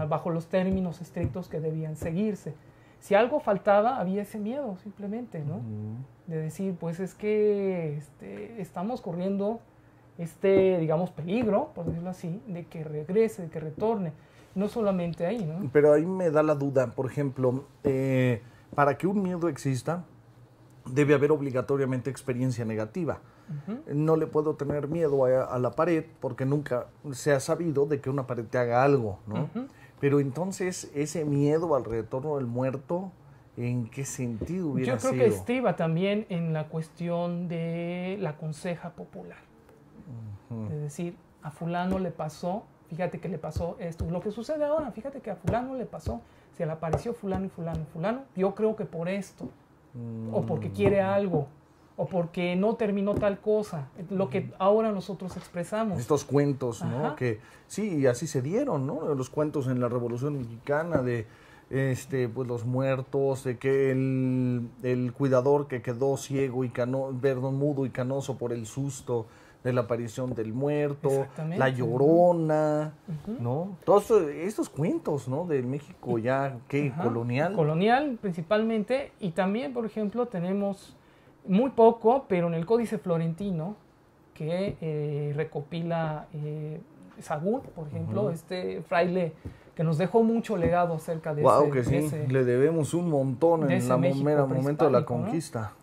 B: bajo los términos estrictos que debían seguirse. Si algo faltaba, había ese miedo, simplemente, ¿no? De decir, pues es que estamos corriendo digamos, peligro, por decirlo así, de que regrese, de que retorne. No solamente ahí, ¿no?
A: Pero ahí me da la duda, por ejemplo, para que un miedo exista, debe haber obligatoriamente experiencia negativa. No le puedo tener miedo a la pared porque nunca se ha sabido de que una pared te haga algo, ¿no? Pero entonces, ese miedo al retorno del muerto, ¿en qué sentido hubiera sido?
B: Yo creo que estriba también en la cuestión de la conseja popular. Es decir, a fulano le pasó, fíjate que le pasó esto. Lo que sucede ahora, fíjate que a fulano le pasó, se le apareció fulano y fulano y fulano, yo creo que por esto, o porque quiere algo, o porque no terminó tal cosa, lo que ahora nosotros expresamos.
A: Estos cuentos, ¿no? Que sí, así se dieron, ¿no? Los cuentos en la Revolución Mexicana de pues los muertos, de que el cuidador que quedó ciego y mudo y canoso por el susto de la aparición del muerto, la Llorona, ¿no? Todos estos cuentos, ¿no? Del México ya, ¿qué? Colonial.
B: Colonial, principalmente, y también, por ejemplo, tenemos muy poco, pero en el Códice Florentino, que recopila Sahagún, por ejemplo, este fraile que nos dejó mucho legado acerca de
A: que sí, le debemos un montón en el momento de la conquista.
B: ¿No?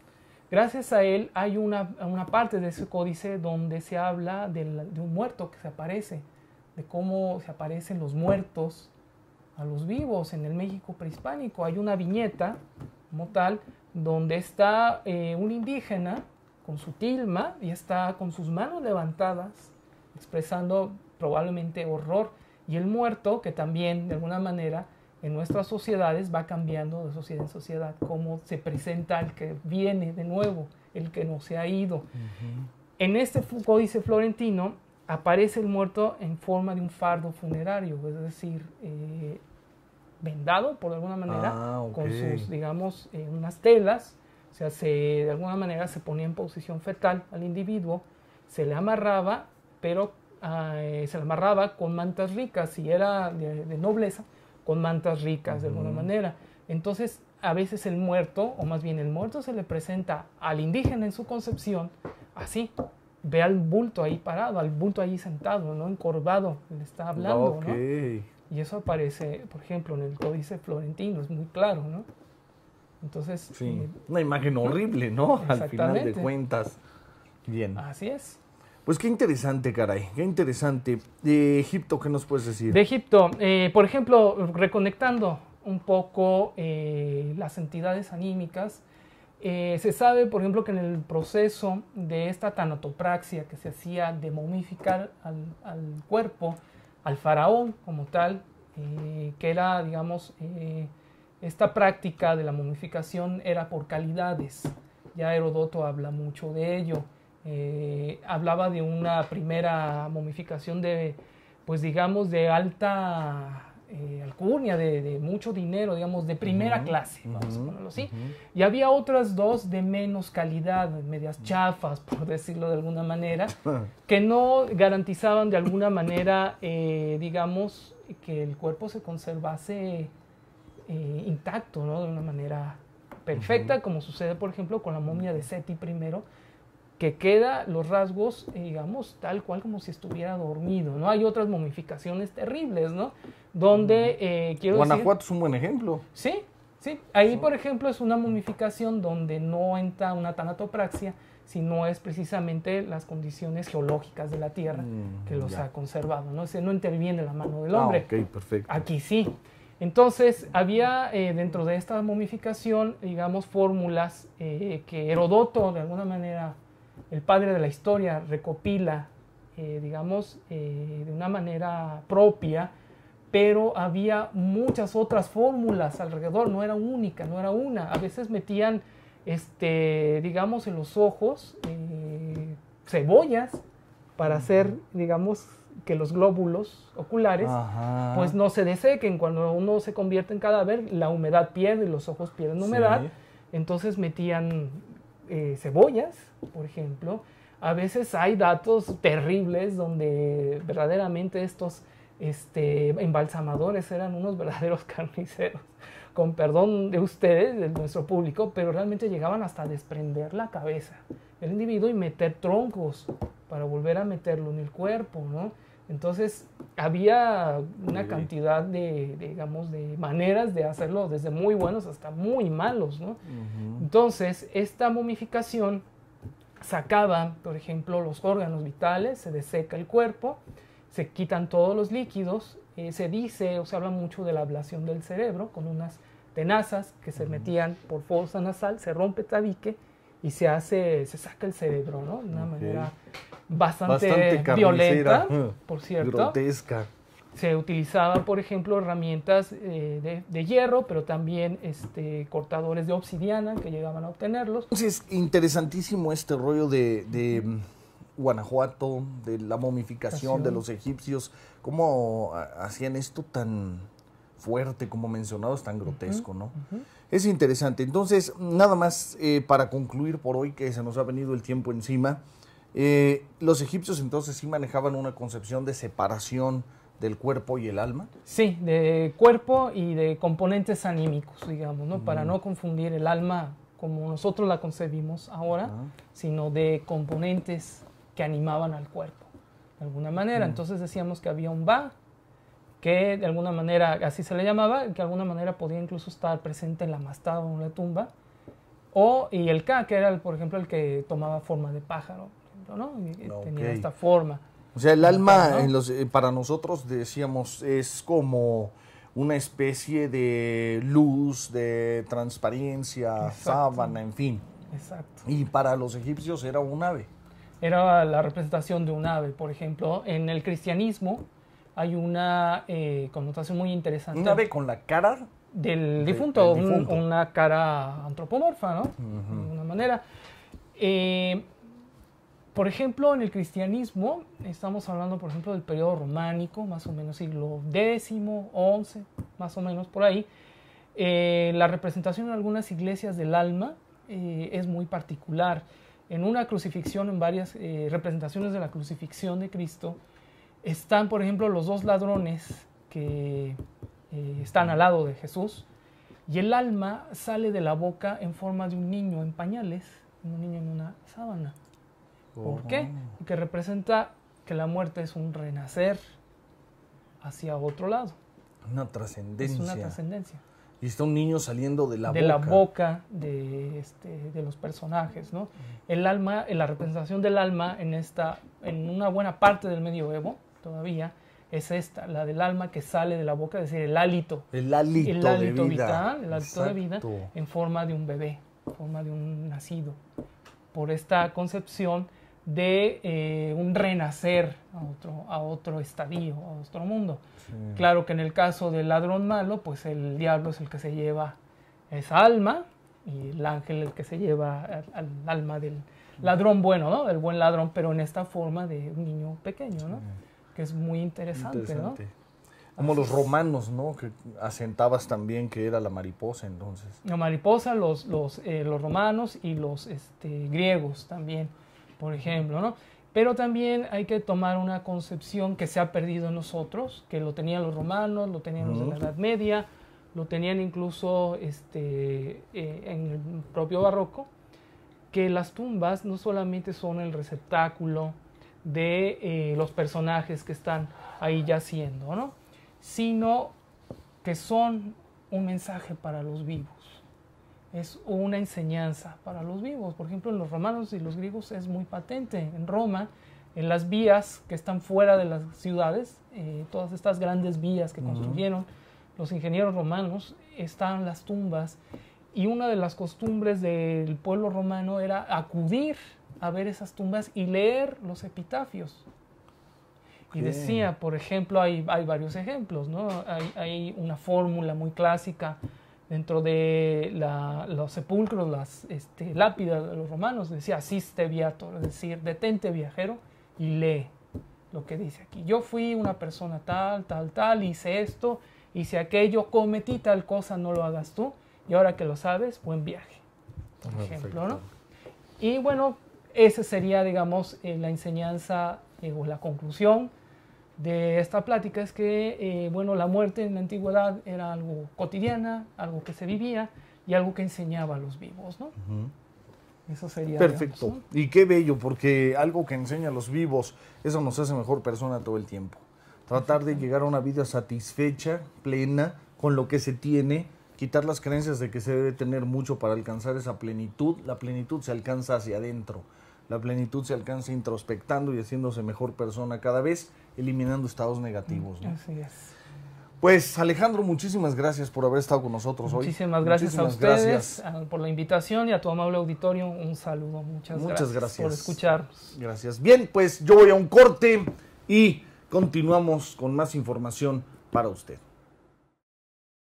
B: Gracias a él hay una parte de ese códice donde se habla de un muerto que se aparece, de cómo se aparecen los muertos a los vivos en el México prehispánico. Hay una viñeta como tal donde está un indígena con su tilma y está con sus manos levantadas expresando probablemente horror, y el muerto que también de alguna manera en nuestras sociedades va cambiando de sociedad en sociedad, cómo se presenta el que viene de nuevo, el que no se ha ido. En este códice florentino aparece el muerto en forma de un fardo funerario, es decir, vendado por alguna manera, con sus, digamos, unas telas, o sea, de alguna manera se ponía en posición fetal al individuo, se le amarraba, pero se le amarraba con mantas ricas, si era de nobleza, con mantas ricas de alguna manera. Entonces, a veces el muerto, o más bien el muerto se le presenta al indígena en su concepción, así, ve al bulto ahí parado, al bulto ahí sentado, ¿no? Encorvado, le está hablando, ¿no? Y eso aparece, por ejemplo, en el Códice Florentino, es muy claro, ¿no? Entonces...
A: Sí, una imagen horrible, ¿no? Al final de cuentas. Bien.
B: Así es.
A: Pues qué interesante, caray, qué interesante. De Egipto, ¿qué nos puedes decir?
B: De Egipto, por ejemplo, reconectando un poco las entidades anímicas, se sabe, por ejemplo, que en el proceso de esta tanatopraxia que se hacía de momificar al cuerpo, al faraón como tal, que era, digamos, esta práctica de la momificación era por calidades. Ya Heródoto habla mucho de ello. Hablaba de una primera momificación de, pues digamos, de alta alcurnia, de mucho dinero, digamos, de primera clase, vamos a ponerlo así. Y había otras dos de menos calidad, medias chafas, por decirlo de alguna manera, que no garantizaban de alguna manera, digamos, que el cuerpo se conservase intacto, ¿no? De una manera perfecta, como sucede, por ejemplo, con la momia de Seti I, que queda los rasgos, digamos, tal cual como si estuviera dormido, ¿no? Hay otras momificaciones terribles, ¿no? Donde, quiero decir...
A: Guanajuato es un buen ejemplo.
B: Sí, Sí, ahí por ejemplo es una momificación donde no entra una tanatopraxia, sino es precisamente las condiciones geológicas de la tierra que los ha conservado, ¿no? O sea, no interviene la mano del hombre.
A: Ok, perfecto.
B: Aquí sí. Entonces, había dentro de esta momificación, digamos, fórmulas que Herodoto, de alguna manera, el padre de la historia, recopila, digamos, de una manera propia, pero había muchas otras fórmulas alrededor, no era única, no era una. A veces metían, digamos, en los ojos cebollas para hacer, digamos, que los glóbulos oculares pues no se desequen. Cuando uno se convierte en cadáver, la humedad pierde, los ojos pierden humedad. Sí. Entonces metían cebollas, por ejemplo. A veces hay datos terribles donde verdaderamente estos embalsamadores eran unos verdaderos carniceros, con perdón de ustedes, de nuestro público, pero realmente llegaban hasta desprender la cabeza del individuo y meter troncos para volver a meterlo en el cuerpo, ¿no? Entonces había una cantidad digamos, de maneras de hacerlo, desde muy buenos hasta muy malos, ¿no? Entonces esta momificación sacaba, por ejemplo, los órganos vitales, se deseca el cuerpo, se quitan todos los líquidos, se dice, o se habla mucho de la ablación del cerebro con unas tenazas que se metían por fosa nasal, se rompe el tabique y se saca el cerebro, ¿no? De una manera bastante violenta, por cierto.
A: Grotesca.
B: Se utilizaban, por ejemplo, herramientas de hierro, pero también cortadores de obsidiana que llegaban a obtenerlos.
A: Entonces, interesantísimo este rollo de Guanajuato, de la momificación de los egipcios. ¿Cómo hacían esto tan fuerte, como mencionados, tan grotesco, ¿no? Es interesante. Entonces, nada más para concluir por hoy, que se nos ha venido el tiempo encima. Los egipcios entonces sí manejaban una concepción de separación del cuerpo y el alma.
B: Sí, de cuerpo y de componentes anímicos, digamos, ¿no? Para no confundir el alma como nosotros la concebimos ahora, sino de componentes que animaban al cuerpo, de alguna manera. Entonces decíamos que había un Ba, que de alguna manera, así se le llamaba, que de alguna manera podía incluso estar presente en la mastaba o en la tumba, y el Ka, que era, por ejemplo, el que tomaba forma de pájaro, ¿no? Y tenía esta forma.
A: O sea, el alma, ¿no? Para nosotros, decíamos, es como una especie de luz, de transparencia, sábana, en fin.
B: Exacto.
A: Y para los egipcios era un ave.
B: Era la representación de un ave, por ejemplo. En el cristianismo hay una connotación muy interesante.
A: ¿Un ave con la cara?
B: Del difunto, una cara antropomorfa, ¿no? De alguna manera. Por ejemplo, en el cristianismo, estamos hablando, por ejemplo, del periodo románico, más o menos siglo X, XI, más o menos por ahí. La representación en algunas iglesias del alma es muy particular. En una crucifixión, en varias representaciones de la crucifixión de Cristo, están, por ejemplo, los dos ladrones que están al lado de Jesús, y el alma sale de la boca en forma de un niño en pañales, un niño en una sábana. ¿Por qué? Porque representa que la muerte es un renacer hacia otro lado.
A: Una trascendencia.
B: Es una trascendencia.
A: Y está un niño saliendo de la boca.
B: De la boca de los personajes, ¿no? El alma, la representación del alma en una buena parte del medioevo, todavía, es esta, la del alma que sale de la boca, es decir, el hálito.
A: El hálito de vida.
B: Vital, el hálito de vida en forma de un bebé, en forma de un nacido. Por esta concepción de un renacer a otro estadio, a otro mundo. Sí. Claro que en el caso del ladrón malo, pues el diablo es el que se lleva esa alma y el ángel el que se lleva al alma del ladrón bueno, ¿no? Del buen ladrón, pero en esta forma de un niño pequeño, ¿no? Que es muy interesante, ¿no?
A: Como los romanos, ¿no? Que asentabas también que era la mariposa, entonces.
B: La mariposa, los romanos y los griegos también, por ejemplo, ¿no? Pero también hay que tomar una concepción que se ha perdido en nosotros, que lo tenían los romanos, lo tenían los de la Edad Media, lo tenían incluso en el propio barroco, que las tumbas no solamente son el receptáculo de los personajes que están ahí yaciendo, ¿no? Sino que son un mensaje para los vivos. Es una enseñanza para los vivos. Por ejemplo, en los romanos y los griegos es muy patente. En Roma, en las vías que están fuera de las ciudades, todas estas grandes vías que construyeron los ingenieros romanos, están las tumbas. Y una de las costumbres del pueblo romano era acudir a ver esas tumbas y leer los epitafios. Y decía, por ejemplo, hay varios ejemplos, ¿no? Hay una fórmula muy clásica dentro de los sepulcros, las lápidas de los romanos. Decía, asiste viator, es decir, detente viajero y lee lo que dice aquí. Yo fui una persona tal, hice esto, hice aquello, cometí tal cosa, no lo hagas tú. Y ahora que lo sabes, buen viaje, por ejemplo, ¿no? Y bueno, esa sería, digamos, la enseñanza o la conclusión de esta plática, es que, bueno, la muerte en la antigüedad era algo cotidiana, algo que se vivía y algo que enseñaba a los vivos, ¿no? Eso sería...
A: Perfecto.
B: Digamos, ¿no?
A: Y qué bello, porque algo que enseña a los vivos, eso nos hace mejor persona todo el tiempo. Tratar de llegar a una vida satisfecha, plena, con lo que se tiene, quitar las creencias de que se debe tener mucho para alcanzar esa plenitud. La plenitud se alcanza hacia adentro. La plenitud se alcanza introspectando y haciéndose mejor persona cada vez, eliminando estados negativos, ¿no?
B: Así es.
A: Pues Alejandro, muchísimas gracias por haber estado con nosotros hoy.
B: Muchísimas gracias a ustedes por la invitación y a tu amable auditorio un saludo. Muchas gracias por escucharnos.
A: Gracias. Bien, pues yo voy a un corte y continuamos con más información para usted.